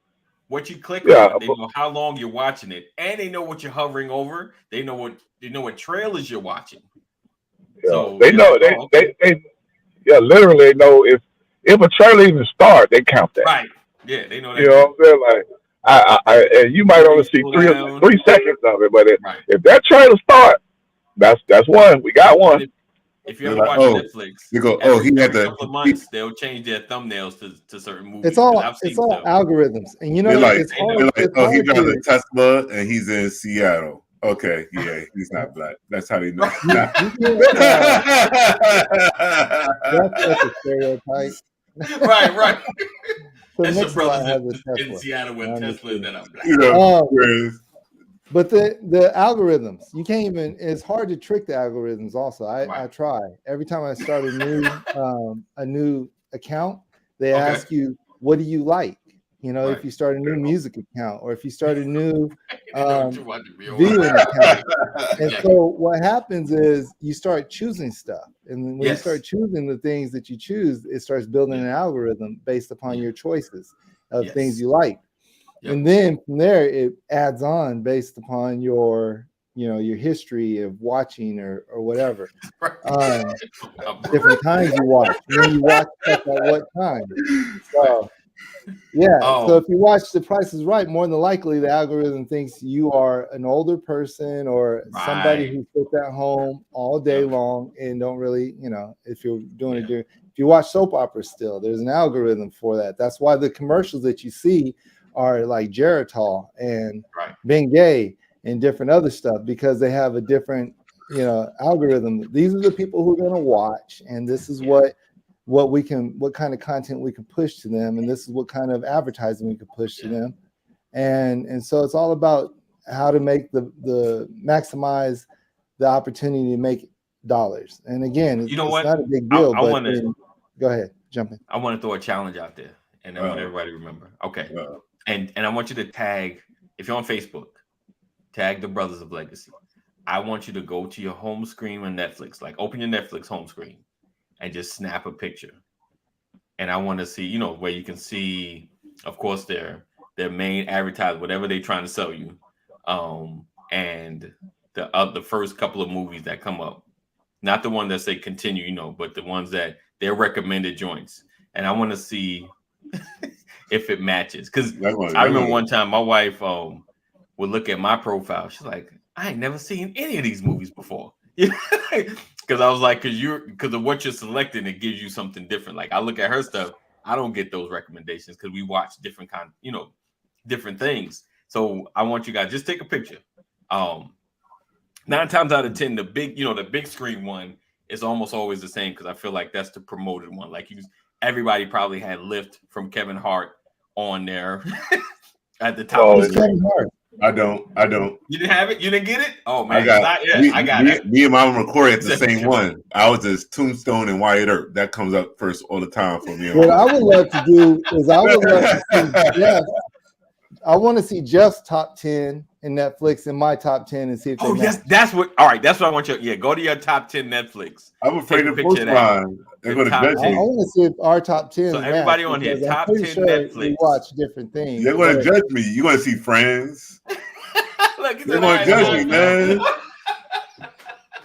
what you click on. They know how long you're watching it, and they know what you're hovering over. They know what trailers you're watching. Yeah. So they know they literally know if a trailer even starts, they count that. Right. Yeah, they know that. You know what I'm saying? Like and you might only see 3 seconds of it, but if that trailer starts, that's one. We got one. If you ever watch Netflix, you go, every couple of months they'll change their thumbnails to certain movies. It's all algorithms, and you know he's driving a Tesla and he's in Seattle. Okay, yeah, he's not black. That's how they know. That's a stereotype. Right. So That's next your one has brothers a Tesla. in Seattle with Teslas that are black. But the algorithms, you can't even. It's hard to trick the algorithms. Also, I try every time I start a new account. They ask you, what do you like? You know, if you start a new music account or if you start a new viewing account. And so what happens is you start choosing stuff. And when you start choosing the things that you choose, it starts building an algorithm based upon your choices of things you like. Yep. And then from there, it adds on based upon your history of watching or whatever. Different times you watch. When you watch stuff at what time. So so if you watch The Price is Right, more than likely the algorithm thinks you are an older person or somebody who sits at home all day long and don't really, if you're doing if you watch soap operas still, there's an algorithm for that. That's why the commercials that you see are like Geritol and Bengay and different other stuff, because they have a different, algorithm. These are the people who are going to watch, and this is what kind of content we can push to them, and this is what kind of advertising we can push to them, and so it's all about how to make the maximize the opportunity to make dollars. And again, it's not a big deal. Go ahead, jump in. I want to throw a challenge out there, and I want everybody to remember. Okay, and I want you to tag, if you're on Facebook, tag the Brothers of Legacy. I want you to go to your home screen on Netflix, like open your Netflix home screen, and just snap a picture. And I want to see, where you can see, of course, their main advertisement, whatever they're trying to sell you, and the first couple of movies that come up, not the one that say continue, but the ones that they're recommended joints. And I want to see if it matches, because I remember one time my wife would look at my profile. She's like, I ain't never seen any of these movies before. Because I was like, because of what you're selecting, it gives you something different. Like I look at her stuff, I don't get those recommendations because we watch different different things. So I want you guys just take a picture. 9 times out of 10, the big screen one is almost always the same, because I feel like that's the promoted one. Like everybody probably had Lift from Kevin Hart on there at the top of the screen. I don't. You didn't have it? You didn't get it? Oh man, I got it. Me and Mama McCoy at the same one. I was just Tombstone and Wyatt Earp. That comes up first all the time for me. What I would love to do is I would love to see Jeff I want to see Jeff's top 10 in Netflix and my top 10 and see if they Oh, yes, match. that's what. All right, that's what I want you. Yeah, go to your top 10 Netflix. I'm afraid Take a of picture post of that. mine. They're going to top judge I me. want to see if our top 10 So match, everybody on here, because top I'm pretty 10 sure Netflix. we watch different things. They're going to judge me. You're going to see Friends. Look, They're going to judge me, man.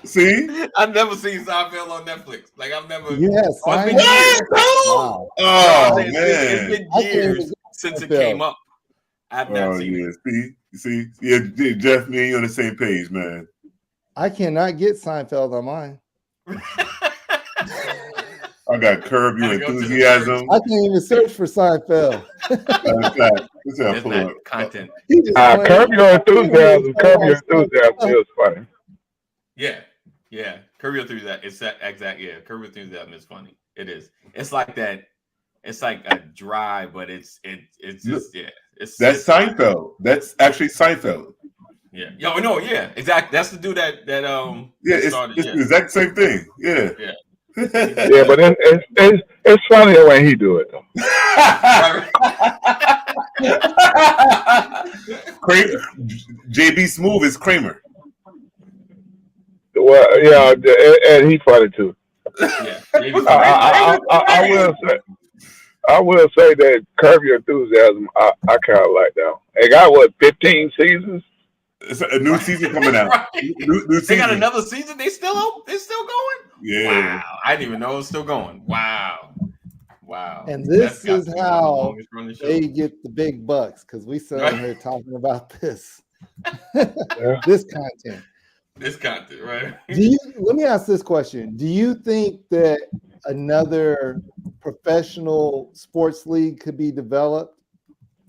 See? I've never seen Seinfeld on Netflix. Like I've never. Yes, Oh, it's been Seinfeld. years. Wow. No, Oh, I'm saying man. it's been I can't even years get since it Seinfeld. came up. I've not Oh, seen yeah. it. See? Yeah, Jeff, me and you on the same page, man. I cannot get Seinfeld on mine. I got Curb Your Gotta go to the Enthusiasm. I can't even search for Seinfeld. Let's There's pull not up. content. He just Curb playing- Your Enthusiasm. Curb Your Enthusiasm is funny. Yeah. Curb Your Enthusiasm. It's that exact. Yeah, Curb Your Enthusiasm is funny. It is. It's like that. It's like a dry, but it's just That's Seinfeld. That's actually Seinfeld. Yeah. Yo, no, yeah, exactly. That's the dude that Yeah, it's started. the exact same thing. Yeah. Yeah. Yeah, but it's funnier when he do it though. JB Smooth is Kramer. Well, yeah, and he funny too. Yeah. I will say that Curb Your Enthusiasm, I kind of like that. It got 15 seasons. It's a new season coming out. Right. New They season. got another season. They're still going. Yeah. Wow. I didn't even know it was still going. Wow. And this That's is got to be how the longest running show. they get the big bucks, because we sitting here talking about this. Yeah. This content. This content, right? Let me ask this question. Do you think that another professional sports league could be developed?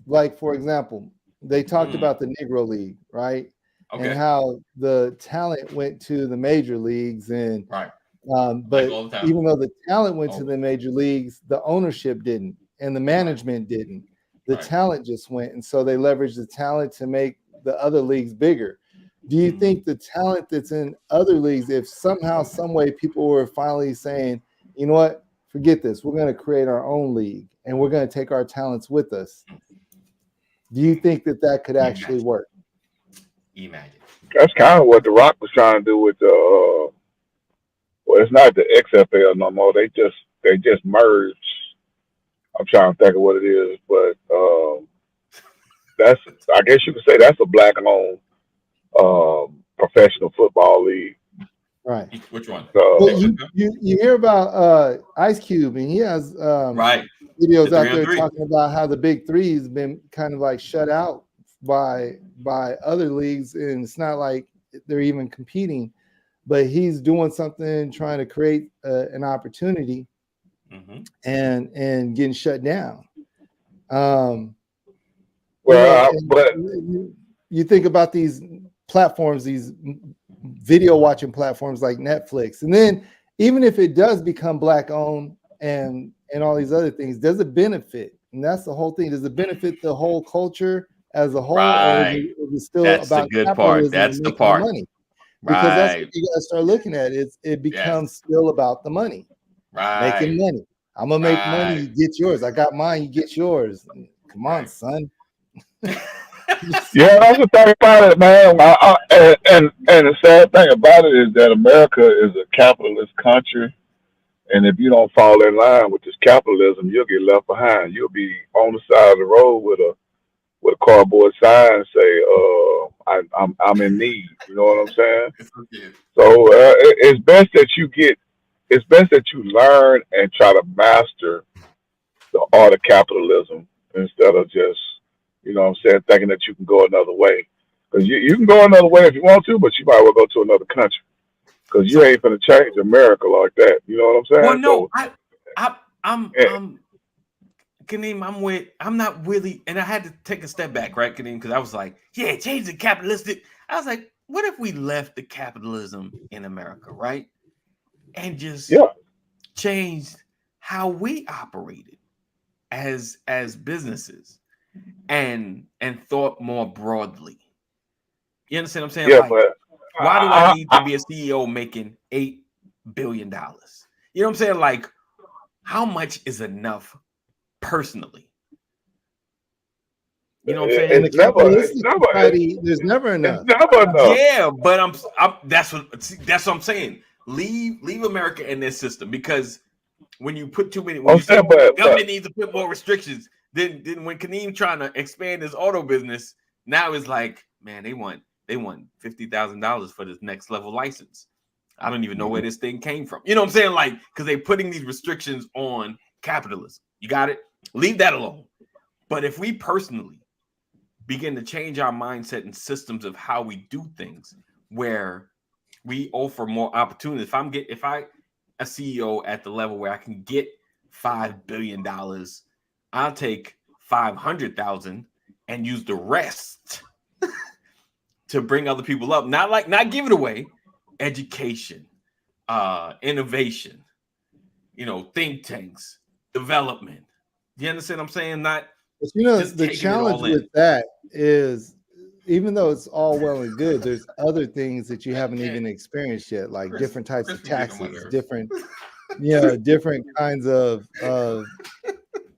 Like, for example, they talked about the Negro League, right? Okay. And how the talent went to the major leagues, and Right. but all the time. even though the talent went to the major leagues, the ownership didn't, and the management didn't. The talent just went, and so they leveraged the talent to make the other leagues bigger. Do you think the talent that's in other leagues, if somehow, some way, people were finally saying, you know what, forget this, we're going to create our own league and we're going to take our talents with us? Do you think that could actually work? Imagine. That's kind of what The Rock was trying to do with the. Well, it's not the XFL no more. They just merged. I'm trying to think of what it is, but that's, I guess you could say, that's a black-owned professional football league. Right. Which one? Well, you hear about Ice Cube, and he has videos out there talking about how the Big Three has been kind of like shut out by other leagues, and it's not like they're even competing, but he's doing something, trying to create an opportunity, and getting shut down. But you think about these platforms, these video watching platforms like Netflix, and then even if it does become black owned and all these other things, does it benefit? And that's the whole thing. Does it benefit the whole culture as a whole, or is it still that's about the good part? That's the part. Money? Because that's what you guys start looking at. It becomes still about the money, making money. I'm gonna make money. You get yours. I got mine. You get yours. Come on, son. Yeah, that's the thing about it, man. And the sad thing about it is that America is a capitalist country, and if you don't fall in line with this capitalism, you'll get left behind. You'll be on the side of the road with a cardboard sign and say, "I'm in need." You know what I'm saying? So it's best that you learn and try to master the art of capitalism instead of just, you know what I'm saying, thinking that you can go another way. Because you can go another way if you want to, but you might well go to another country. Because you ain't going to change America like that. You know what I'm saying? Well, no, I'm Kaneem, I'm not really, and I had to take a step back, right, Kaneem, because I was like, yeah, change the capitalistic. I was like, what if we left the capitalism in America, right? And just changed how we operated as businesses and thought more broadly. You understand what I'm saying? Yeah, like, but why do I need to be a CEO making $8 billion? You know what I'm saying? Like, how much is enough personally? You know what I'm saying? In the It's never, capitalistic society, there's never it's enough. never enough. Yeah, but that's what I'm saying. Leave America in this system, because when you put too many, when you say government needs to put more restrictions, then when Kaneem trying to expand his auto business, now it's like, man, they want $50,000 for this next level license. I don't even know where this thing came from. You know what I'm saying? Like, because they're putting these restrictions on capitalism. You got it? Leave that alone. But if we personally begin to change our mindset and systems of how we do things, where we offer more opportunities. If I a CEO at the level where I can get $5 billion, I'll take 500,000 and use the rest to bring other people up. Not give it away. Education, innovation, think tanks, development. You understand what I'm saying? Not But you know, just the taking it challenge all in. with that is, even though it's all well and good, there's other things that you haven't even experienced yet, like different types of taxes, different kinds of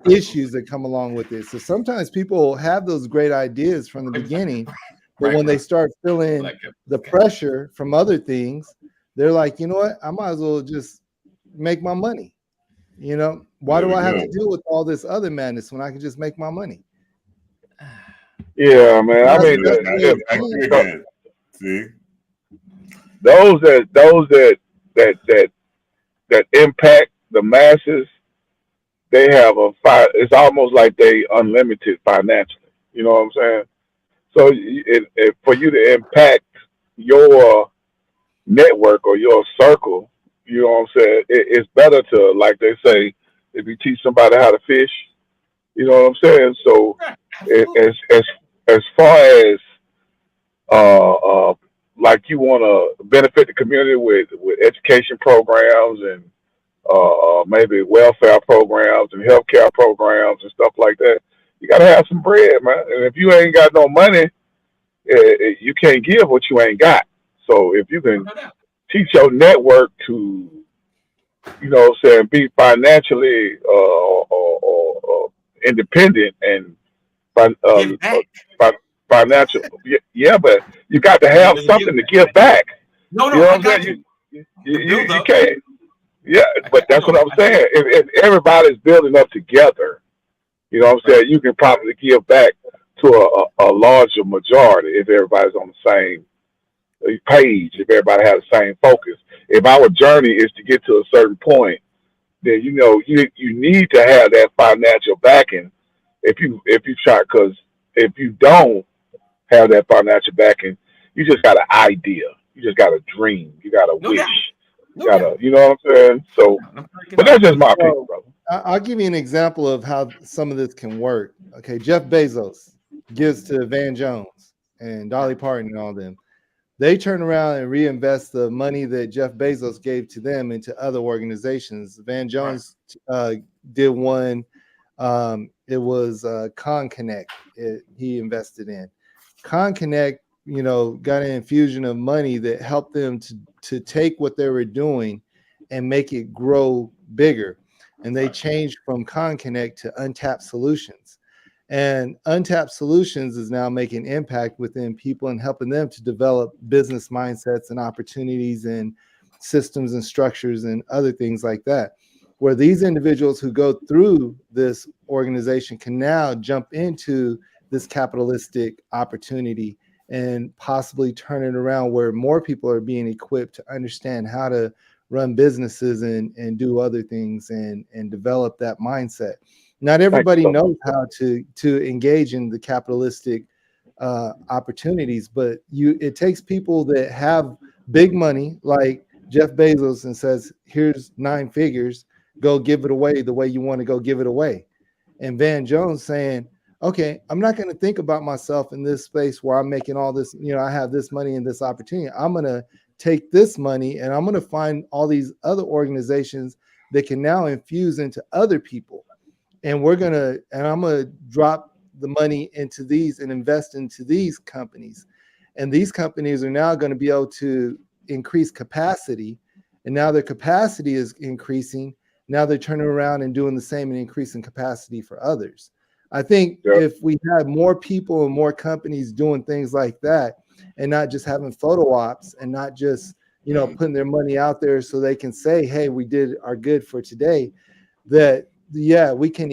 issues that come along with it. So sometimes people have those great ideas from the beginning, but when they start feeling the pressure from other things, they're like, you know what, I might as well just make my money. Why do I have to deal with all this other madness when I can just make my money? Yeah, man. I mean, see, those that impact the masses, they have it's almost like they unlimited financially. You know what I'm saying? So for you to impact your network or your circle, you know what I'm saying? It's better to, like they say, if you teach somebody how to fish, you know what I'm saying? So as far as uh, uh, like you want to benefit the community with education programs and maybe welfare programs and healthcare programs and stuff like that, you got to have some bread, man. And if you ain't got no money, you can't give what you ain't got. So if you can teach your network to, be financially independent and financial, yeah, but you got to have something to give back. No, You know what I I'm got saying? you. You can't. Yeah, but that's what I'm saying. If everybody's building up together, you know what I'm saying, you can probably give back to a larger majority if everybody's on the same page, if everybody has the same focus. If our journey is to get to a certain point, then you need to have that financial backing. If you try, because if you don't have that financial backing, you just got an idea, you just got a dream, you got a wish, you know what I'm saying? So, but that's just my opinion, brother. I'll give you an example of how some of this can work. Okay, Jeff Bezos gives to Van Jones and Dolly Parton and all them. They turn around and reinvest the money that Jeff Bezos gave to them into other organizations. Van Jones did one. It was Con Connect. He invested in Con Connect. Got an infusion of money that helped them to take what they were doing and make it grow bigger. And they changed from Con Connect to Untapped Solutions. And Untapped Solutions is now making impact within people and helping them to develop business mindsets and opportunities and systems and structures and other things like that, where these individuals who go through this organization can now jump into this capitalistic opportunity and possibly turn it around where more people are being equipped to understand how to run businesses and do other things and develop that mindset. Not everybody knows how to engage in the capitalistic opportunities, but it takes people that have big money like Jeff Bezos and says, here's 9 figures, go give it away the way you want to go give it away. And Van Jones saying, okay, I'm not going to think about myself in this space where I'm making all this, I have this money and this opportunity. I'm going to take this money and I'm going to find all these other organizations that can now infuse into other people. And I'm going to drop the money into these and invest into these companies. And these companies are now going to be able to increase capacity. And now their capacity is increasing. Now they're turning around and doing the same and increasing capacity for others. I think Yeah. if we had more people and more companies doing things like that, and not just having photo ops and not just, you know, putting their money out there so they can say, hey, we did our good for today, that yeah, we can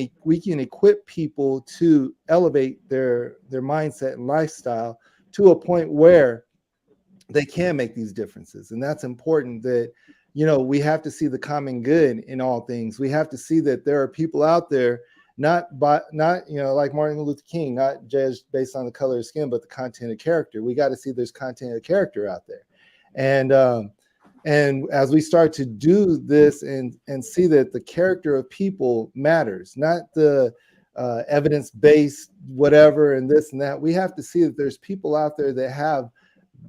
equip people to elevate their mindset and lifestyle to a point where they can make these differences. And that's important, that, you know, we have to see the common good in all things. We have to see that there are people out there, not, you know, like Martin Luther King, not judged based on the color of skin, but the content of character. We got to see there's content of character out there. And as we start to do this and see that the character of people matters, not the evidence-based whatever and this and that, we have to see that there's people out there that have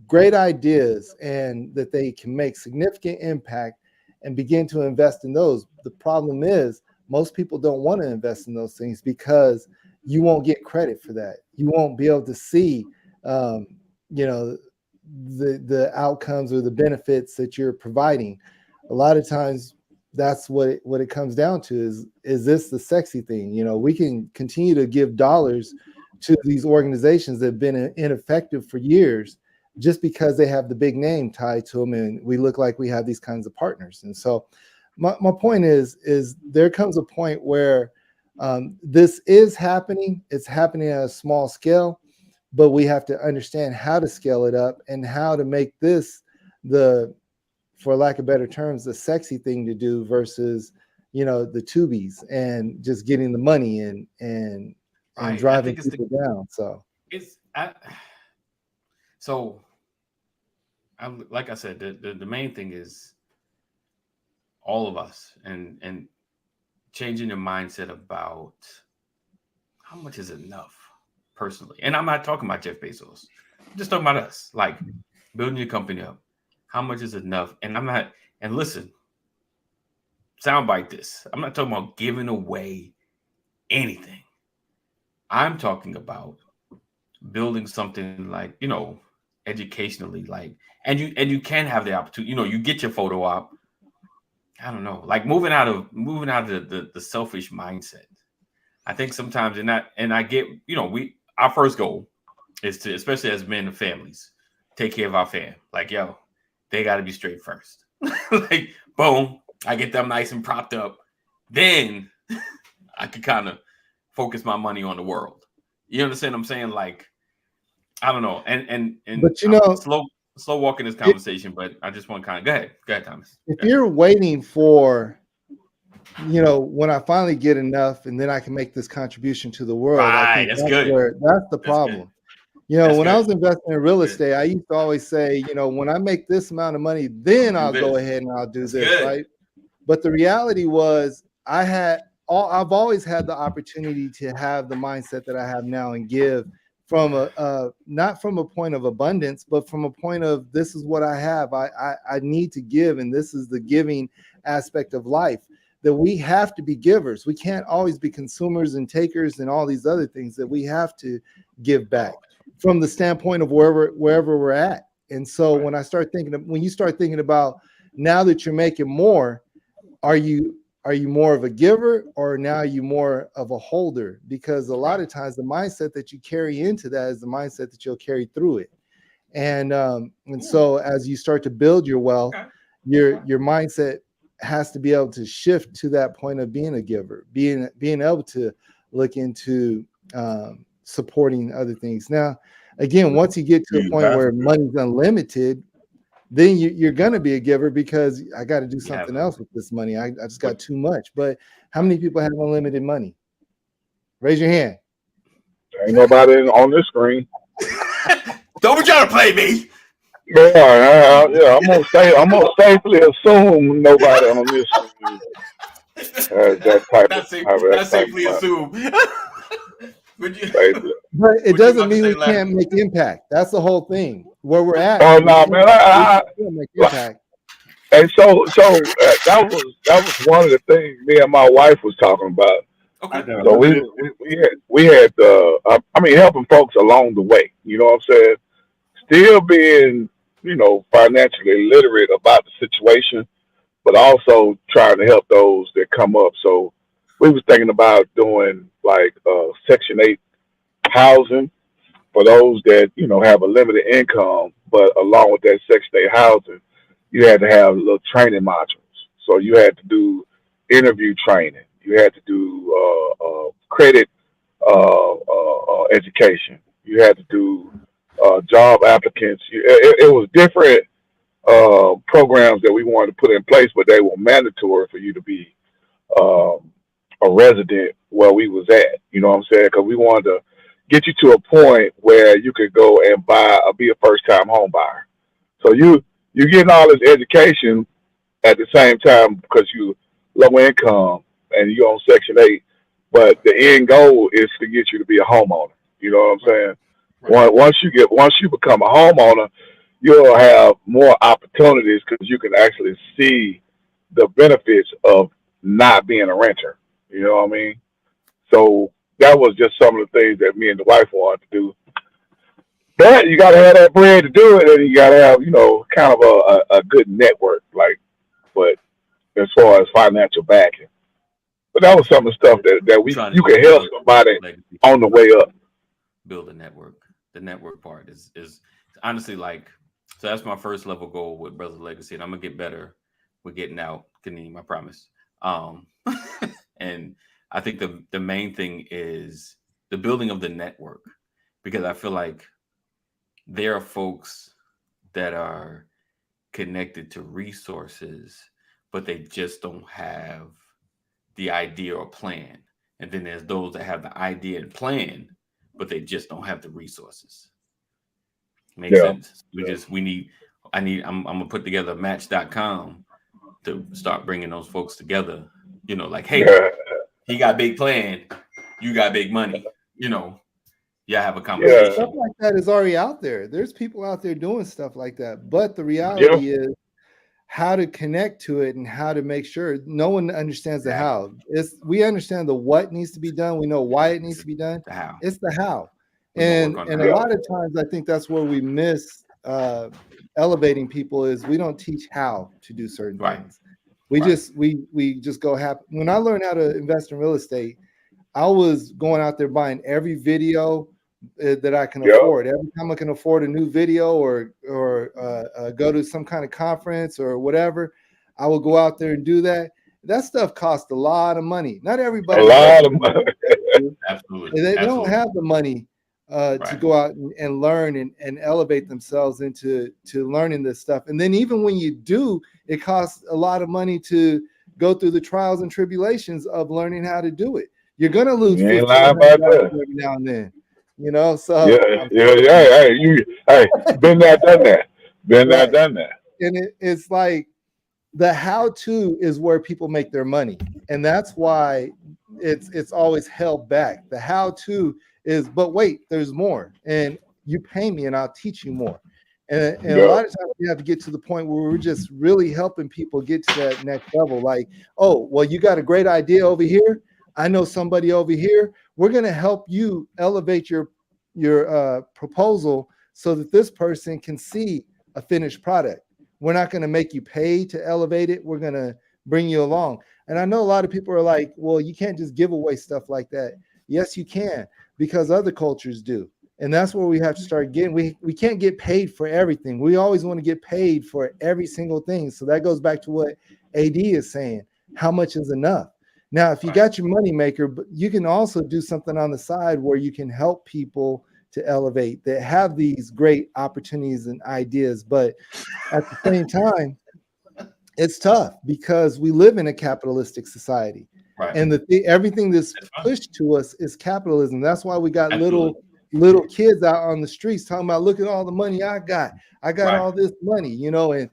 great ideas and that they can make significant impact and begin to invest in those. The problem is most people don't want to invest in those things because you won't get credit for that. You won't be able to see, you know, the outcomes or the benefits that you're providing. A lot of times that's what it comes down to is this the sexy thing? You know, we can continue to give dollars to these organizations that have been ineffective for years just because they have the big name tied to them and we look like we have these kinds of partners. And so my point is there comes a point where this is happening. It's happening at a small scale, but we have to understand how to scale it up and how to make this for lack of better terms, the sexy thing to do versus, you know, the tubies and just getting the money and driving people down. So like I said, the main thing is all of us and changing your mindset about how much is enough personally. And I'm not talking about Jeff Bezos. I'm just talking about us, like building your company up. How much is enough? And listen, soundbite this. I'm not talking about giving away anything. I'm talking about building something like, you know, educationally, like, and you can have the opportunity, you know, you get your photo op. I don't know, like moving out of the selfish mindset. I think sometimes and I get, you know, our first goal is to, especially as men and families, take care of our fam. Like, yo, they got to be straight first. Like, boom, I get them nice and propped up. Then I could kind of focus my money on the world. You understand what I'm saying? Like, I don't know. And but you know, slow walking this conversation, but I just want to kind of go ahead, Thomas. If you're waiting for, you know, when I finally get enough and then I can make this contribution to the world, right, I think that's good. That's the problem. You know, That's when good. I was investing in real estate, I used to always say, you know, when I make this amount of money, then I'll go ahead and I'll do this, good. right? But the reality was I've always had the opportunity to have the mindset that I have now and give from not from a point of abundance, but from a point of this is what I have. I need to give, and this is the giving aspect of life, that we have to be givers. We can't always be consumers and takers and all these other things, that we have to give back from the standpoint of wherever we're at. And so when you start thinking about now that you're making more, are you more of a giver or now are you more of a holder? Because a lot of times the mindset that you carry into that is the mindset that you'll carry through it. And so as you start to build your wealth, your mindset has to be able to shift to that point of being a giver, being able to look into supporting other things. Now, again, once you get to a point where money's unlimited, then you're going to be a giver because I got to do something else with this money. I just got too much. But how many people have unlimited money? Raise your hand. Ain't nobody on this screen. Don't be trying to play me. Yeah, I'm gonna safely assume nobody on this screen has that type not safely assume. But it doesn't mean we can't make impact. That's the whole thing. Where we're at. Oh no, man! And so that was one of the things me and my wife was talking about. Okay. So we had I mean, helping folks along the way. You know what I'm saying? Still being, you know, financially literate about the situation, but also trying to help those that come up. So we was thinking about doing like Section 8 housing for those that have a limited income, but along with that Section 8 housing, you had to have little training modules. So you had to do interview training. You had to do credit education. You had to do job applicants. It was different programs that we wanted to put in place, but they were mandatory for you to be um, a resident where we was at. You know what I'm saying? Because we wanted to get you to a point where you could go and buy or be a first time home buyer. So you getting all this education at the same time because you low income and you on Section 8, but the end goal is to get you to be a homeowner. You know what I'm saying? Right. Once you become a homeowner, you'll have more opportunities because you can actually see the benefits of not being a renter. You know what I mean? So that was just some of the things that me and the wife wanted to do. But you got to have that bread to do it, and you got to have kind of a good network. Like, but as far as financial backing, but that was some of the stuff that I'm trying to you do could help build somebody legacy, on the way up. build a network. The network part is honestly like, so that's my first level goal with Brother Legacy, and I'm gonna get better with getting out, Kaneem, I promise. Um, and I think the main thing is the building of the network, because I feel like there are folks that are connected to resources, but they just don't have the idea or plan. And then there's those that have the idea and plan, but they just don't have the resources. Make Yeah, sense? We need, I'm gonna put together match.com to start bringing those folks together. Like, hey, yeah, he got big plan, you got big money. Y'all have a But yeah, stuff conversation. like that is already out there. There's people out there doing stuff like that. But the Right. yeah, reality is how to connect to it and how to make sure no one understands the Exactly. how. We understand the what needs to be done. We know why it needs to be done. The how. It's the how. We're gonna work on the And a yeah, how. lot of times I think that's where we miss elevating people is we don't teach how to do certain Right. things. We Right. just we just go happen. When I learned how to invest in real estate, I was going out there buying every video that I can yeah. afford. Every time I can afford a new video or go to some kind of conference or whatever, I will go out there and do that. That stuff costs a lot of money. Not A everybody has lot the of money. Absolutely. They don't Absolutely. have the money to Right. go out and learn and elevate themselves into learning this stuff. And then even when you do, it costs a lot of money to go through the trials and tribulations of learning how to do it. You're gonna lose you ain't fifteen lying hundred about dollars that. every now and then, Yeah, So I'm yeah, yeah. Hey, been there, done that. Been there, right, done that. and it's like the how to is where people make their money, and that's why it's always held back. The how to is, but wait, there's more, and you pay me and I'll teach you more. And a Yeah, lot of times we have to get to the point where we're just really helping people get to that next level. Like, oh, well, you got a great idea over here. I know somebody over here. We're going to help you elevate your proposal so that this person can see a finished product. We're not going to make you pay to elevate it. We're going to bring you along. And I know a lot of people are like, well, you can't just give away stuff like that. Yes, you can, because other cultures do. And that's where we have to start getting. We can't get paid for everything. We always want to get paid for every single thing. So that goes back to what AD is saying. How much is enough? Now, if you Right. got your money maker, but you can also do something on the side where you can help people to elevate that have these great opportunities and ideas. But at the same time, it's tough because we live in a capitalistic society, Right. and everything that's That's fine. pushed to us is capitalism. That's why we got Absolutely. little kids out on the streets talking about, look at all the money I got. I got Right. all this money, and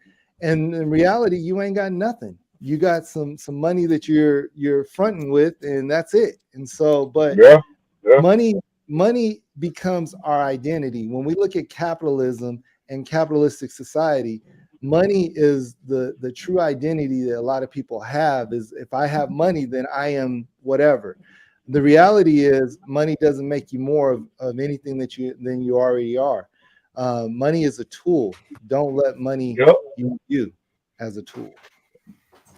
in reality, you ain't got nothing. You got some money that you're fronting with, and that's it. And so, but yeah, yeah, money money becomes our identity. When we look at capitalism and capitalistic society, money is the true identity that a lot of people have. Is if I have money, then I am whatever. The reality is money doesn't make you more of anything than you already are. Money is a tool. Don't let money yeah. use you as a tool.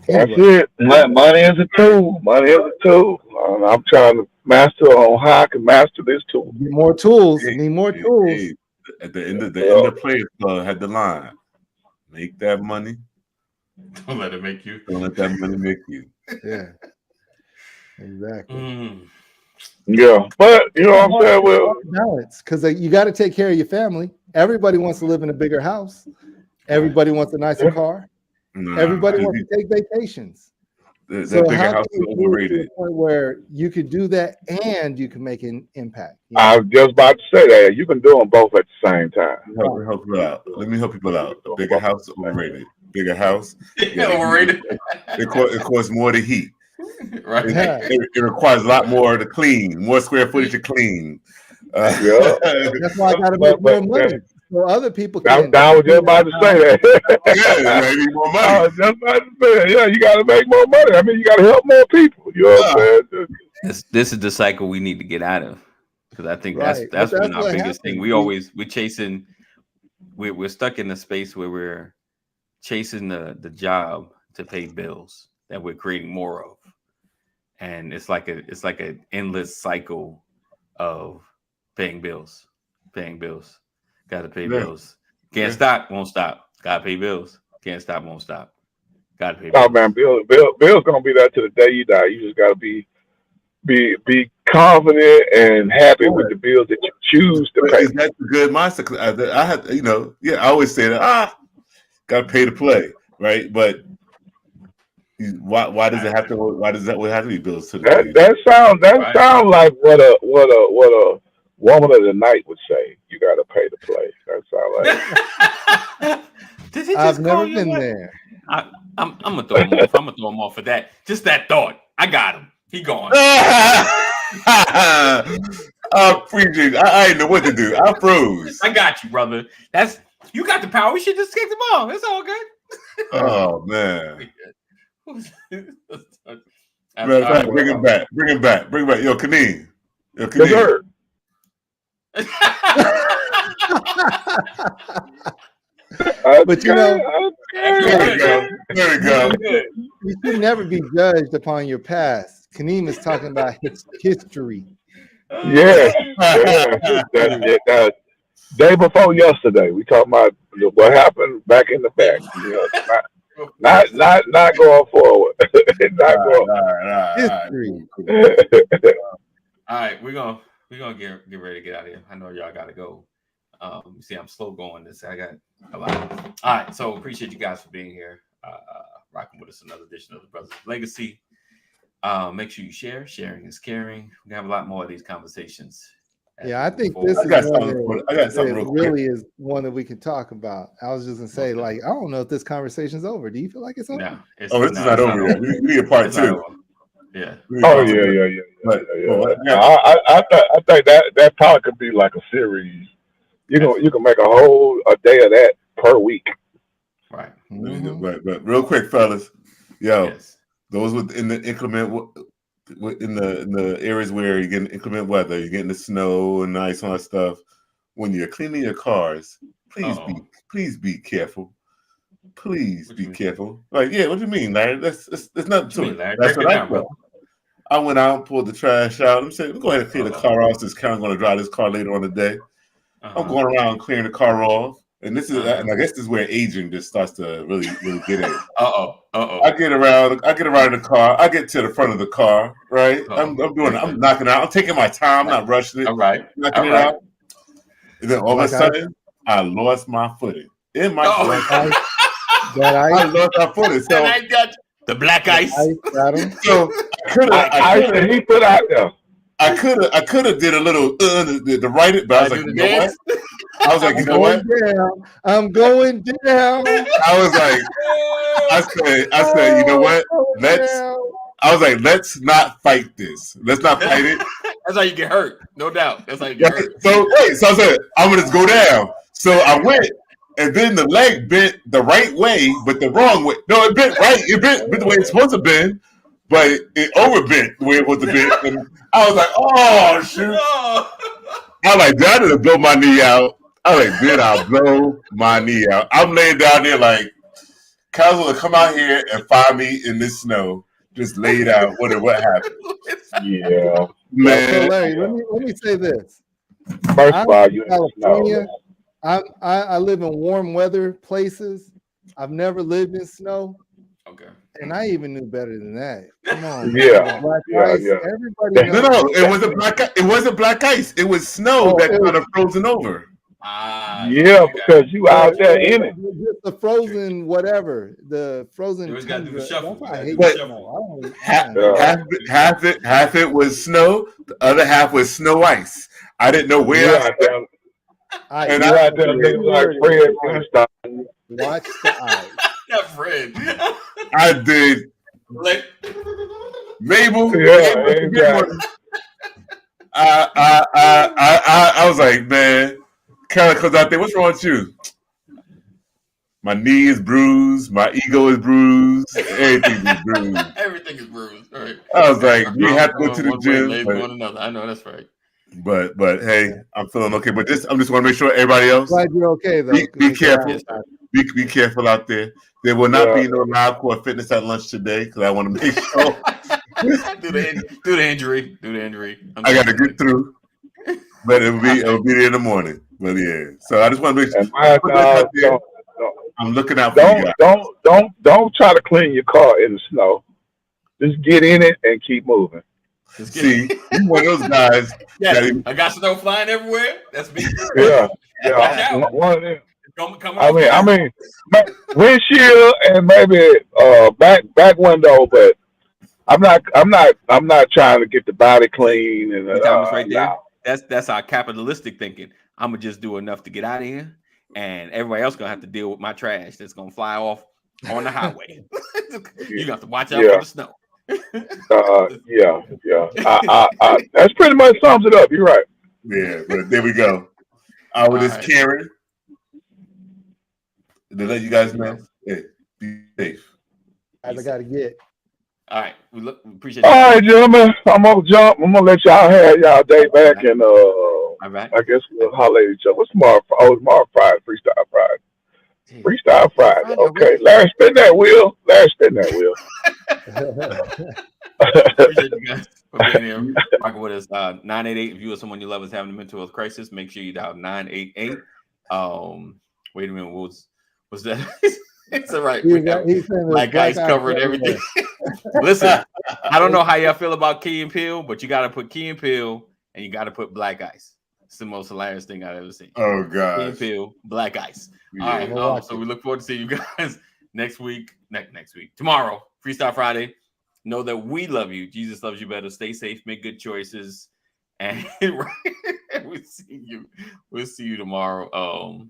That's Anyway, it. Money is a tool. Money is a tool. I'm trying to master on how I can master this tool. get more tools. Hey, Need more hey, tools. hey, at the end of Players Club had the line: "Make that money. Don't let it make you. Don't let that money make you." Yeah, exactly. Mm. Yeah, but you know what I'm saying. Well, Balance, because you got to take care of your family. Everybody wants to live in a bigger house. Everybody wants a nicer car. Nah, Everybody wants to take vacations. that So bigger how house can is you do it to overrated. a point where you could do that and you can make an impact? You I know? was just about to say that you can do them both at the same time. Help you out. Let me help people out. A bigger house is overrated. Bigger house, Overrated. it costs more to heat. Right. Yeah. It requires a lot more to clean, more square footage to clean. Yeah, That's why I got to make more money so other people can. I was just about to say that. Yeah, you need more I money. was just about to say that. Yeah, you got to make more money. I mean, you got to help more people. You know what I'm saying? This is the cycle we need to get out of, because I think Right. that's But been our what biggest thing. happens. We're chasing. We're stuck in a space where we're chasing the job to pay bills that we're creating more of, and it's like an endless cycle of paying bills. Got to pay Yeah. bills. Can't Yeah. stop, won't stop. Got to pay bills. Can't stop, won't stop. Got to pay Oh bills. man, Bill's gonna be there to the day you die. You just gotta be confident and happy with the bills that you choose to But pay. is that a good mindset? 'Cause I had, I always say that, got to pay to play, right? But why does it have to? Why does that have to be bills to the day? That sounds Right. like what a woman of the night would say. You gotta pay to play. That sounds like Did he just I've call never you been what? there. I'm gonna throw him off. I'm gonna throw him off for that. Just that thought. I got him. He gone. I appreciate it. I didn't know what to do. I froze. I got you, brother. That's you got the power. We should just kick the ball. It's all good. Oh man. Matter Matter of fact, bring him back. Yo, Kaneen. yes, sir. But you know, There we go. you should never be judged upon your past. Kaneem is talking about history. Yes. That day before yesterday, we talking about what happened back in the back. You know, not going forward. Not going. History. All right, we're gonna get ready to get out of here. I know y'all gotta go. You see, I'm slow going this. I got a lot. All right, so appreciate you guys for being here, rocking with us another edition of the Brothers of Legacy. Make sure you share. Sharing is caring. We have a lot more of these conversations. Yeah, I think this I is got one something that real quick. really is one that we can talk about. I was just gonna say, like, I don't know if this conversation's over. Do you feel like it's over? No, It's not over yet. We need a part two. Yeah. Oh yeah. But, I think that probably could be like a series. You can make a day of that per week. Right. Mhm. but real quick, fellas, Yes. those within the inclement, in the areas where you're getting inclement weather, you're getting the snow and ice on stuff. When you're cleaning your cars, please be careful. Please be careful. Like, yeah, what do you mean, Larry? There's nothing to it. That's what I thought. I went out and pulled the trash out. I'm saying, go ahead and clear the car off since Karen's going to drive this car later on the day. I'm going around clearing the car off. And this is, and I guess this is where aging just starts to really get in. I get around the car. I get to the front of the car, right? I'm knocking it out. I'm taking my time, I'm not rushing it. All right. Knocking it out. And then all of a sudden, I lost my footing. In my that I lost my footing. So I got the black ice. So he put out there. I could have did a little to write it, but I was like, you know what? I was like, you know what? I'm going down. I was like, I said, you know what? Let's not fight this. Let's not fight it. That's how you get hurt, no doubt. That's how you get hurt. So I said, I'm gonna go down. So I went, and then the leg bent the right way, but the wrong way. No, it bent right. It bent the way it's supposed to bend, but it overbent the way it was to bend. And I was like, oh shoot! I was like, did I just blow my knee out? I was like, did I blow my knee out? I'm laying down there like, Kyle's gonna come out here and find me in this snow, just laid out. What happened? Yeah, man. So Larry, let me say this. First of all, you in California. I live in warm weather places. I've never lived in snow. Okay. And I even knew better than that. Come on, yeah, ice, yeah. Everybody knows. No, it wasn't black. It wasn't black ice. It was snow that kind of frozen over. Yeah, because you out there in it. Just the frozen whatever, the frozen. You always got to do the shuffle. Half it was snow. The other half was snow ice. I didn't know where. And I had to look like Fred Flintstone. Watch the ice. That Fred. I did. Like Mabel. Yeah, exactly. I was like, man, Carla comes out there. What's wrong with you? My knee is bruised. My ego is bruised. Everything is bruised. Everything is bruised. All right. I was like, we have to go to the gym. One another. I know that's right. But hey, I'm feeling okay. But I'm just want to make sure everybody else. Glad you're okay though. Be careful. Be careful out there. There will not be no live core fitness at lunch today because I want to make sure. do the injury. I got to get through, but it'll be there in the morning. But yeah, so I just want to make sure. I'm looking out for you guys. Don't try to clean your car in the snow. Just get in it and keep moving. See, you one of those guys. Yeah, I got snow flying everywhere. That's me. Yeah. One of them. I mean, windshield and maybe back window, but I'm not trying to get the body clean and right there. That's our capitalistic thinking. I'm gonna just do enough to get out of here, and everybody else gonna have to deal with my trash that's gonna fly off on the highway. You got to watch out for the snow. Yeah. That's pretty much sums it up. You're right. Yeah, but there we go. With this Karen. To let you guys know, be safe. I gotta get. All right, we appreciate it. All right, gentlemen, I'm gonna jump. I'm gonna let y'all have y'all day back, and I guess we'll holler at each other. What's tomorrow? Oh, tomorrow Friday, Freestyle Friday. Freestyle Friday. Okay, Larry, spin that wheel. Appreciate you guys for being here, rocking with us. 988. If you or someone you love is having a mental health crisis, make sure you dial 988. Wait a minute, what's that? It's all right. Black guys covering everything. Listen, I don't know how y'all feel about Key and Peele, but you got to put Key and Peele and you got to put Black Ice. It's the most hilarious thing I've ever seen. Oh, God. Key and Peele, Black Ice. Yeah. All right. So we look forward to seeing you guys next week. Tomorrow, Freestyle Friday. Know that we love you. Jesus loves you better. Stay safe. Make good choices. And we'll see you tomorrow.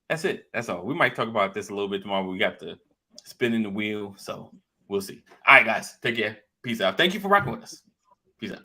That's it. That's all. We might talk about this a little bit tomorrow. We got the spinning the wheel, so we'll see. All right, guys. Take care. Peace out. Thank you for rocking with us. Peace out.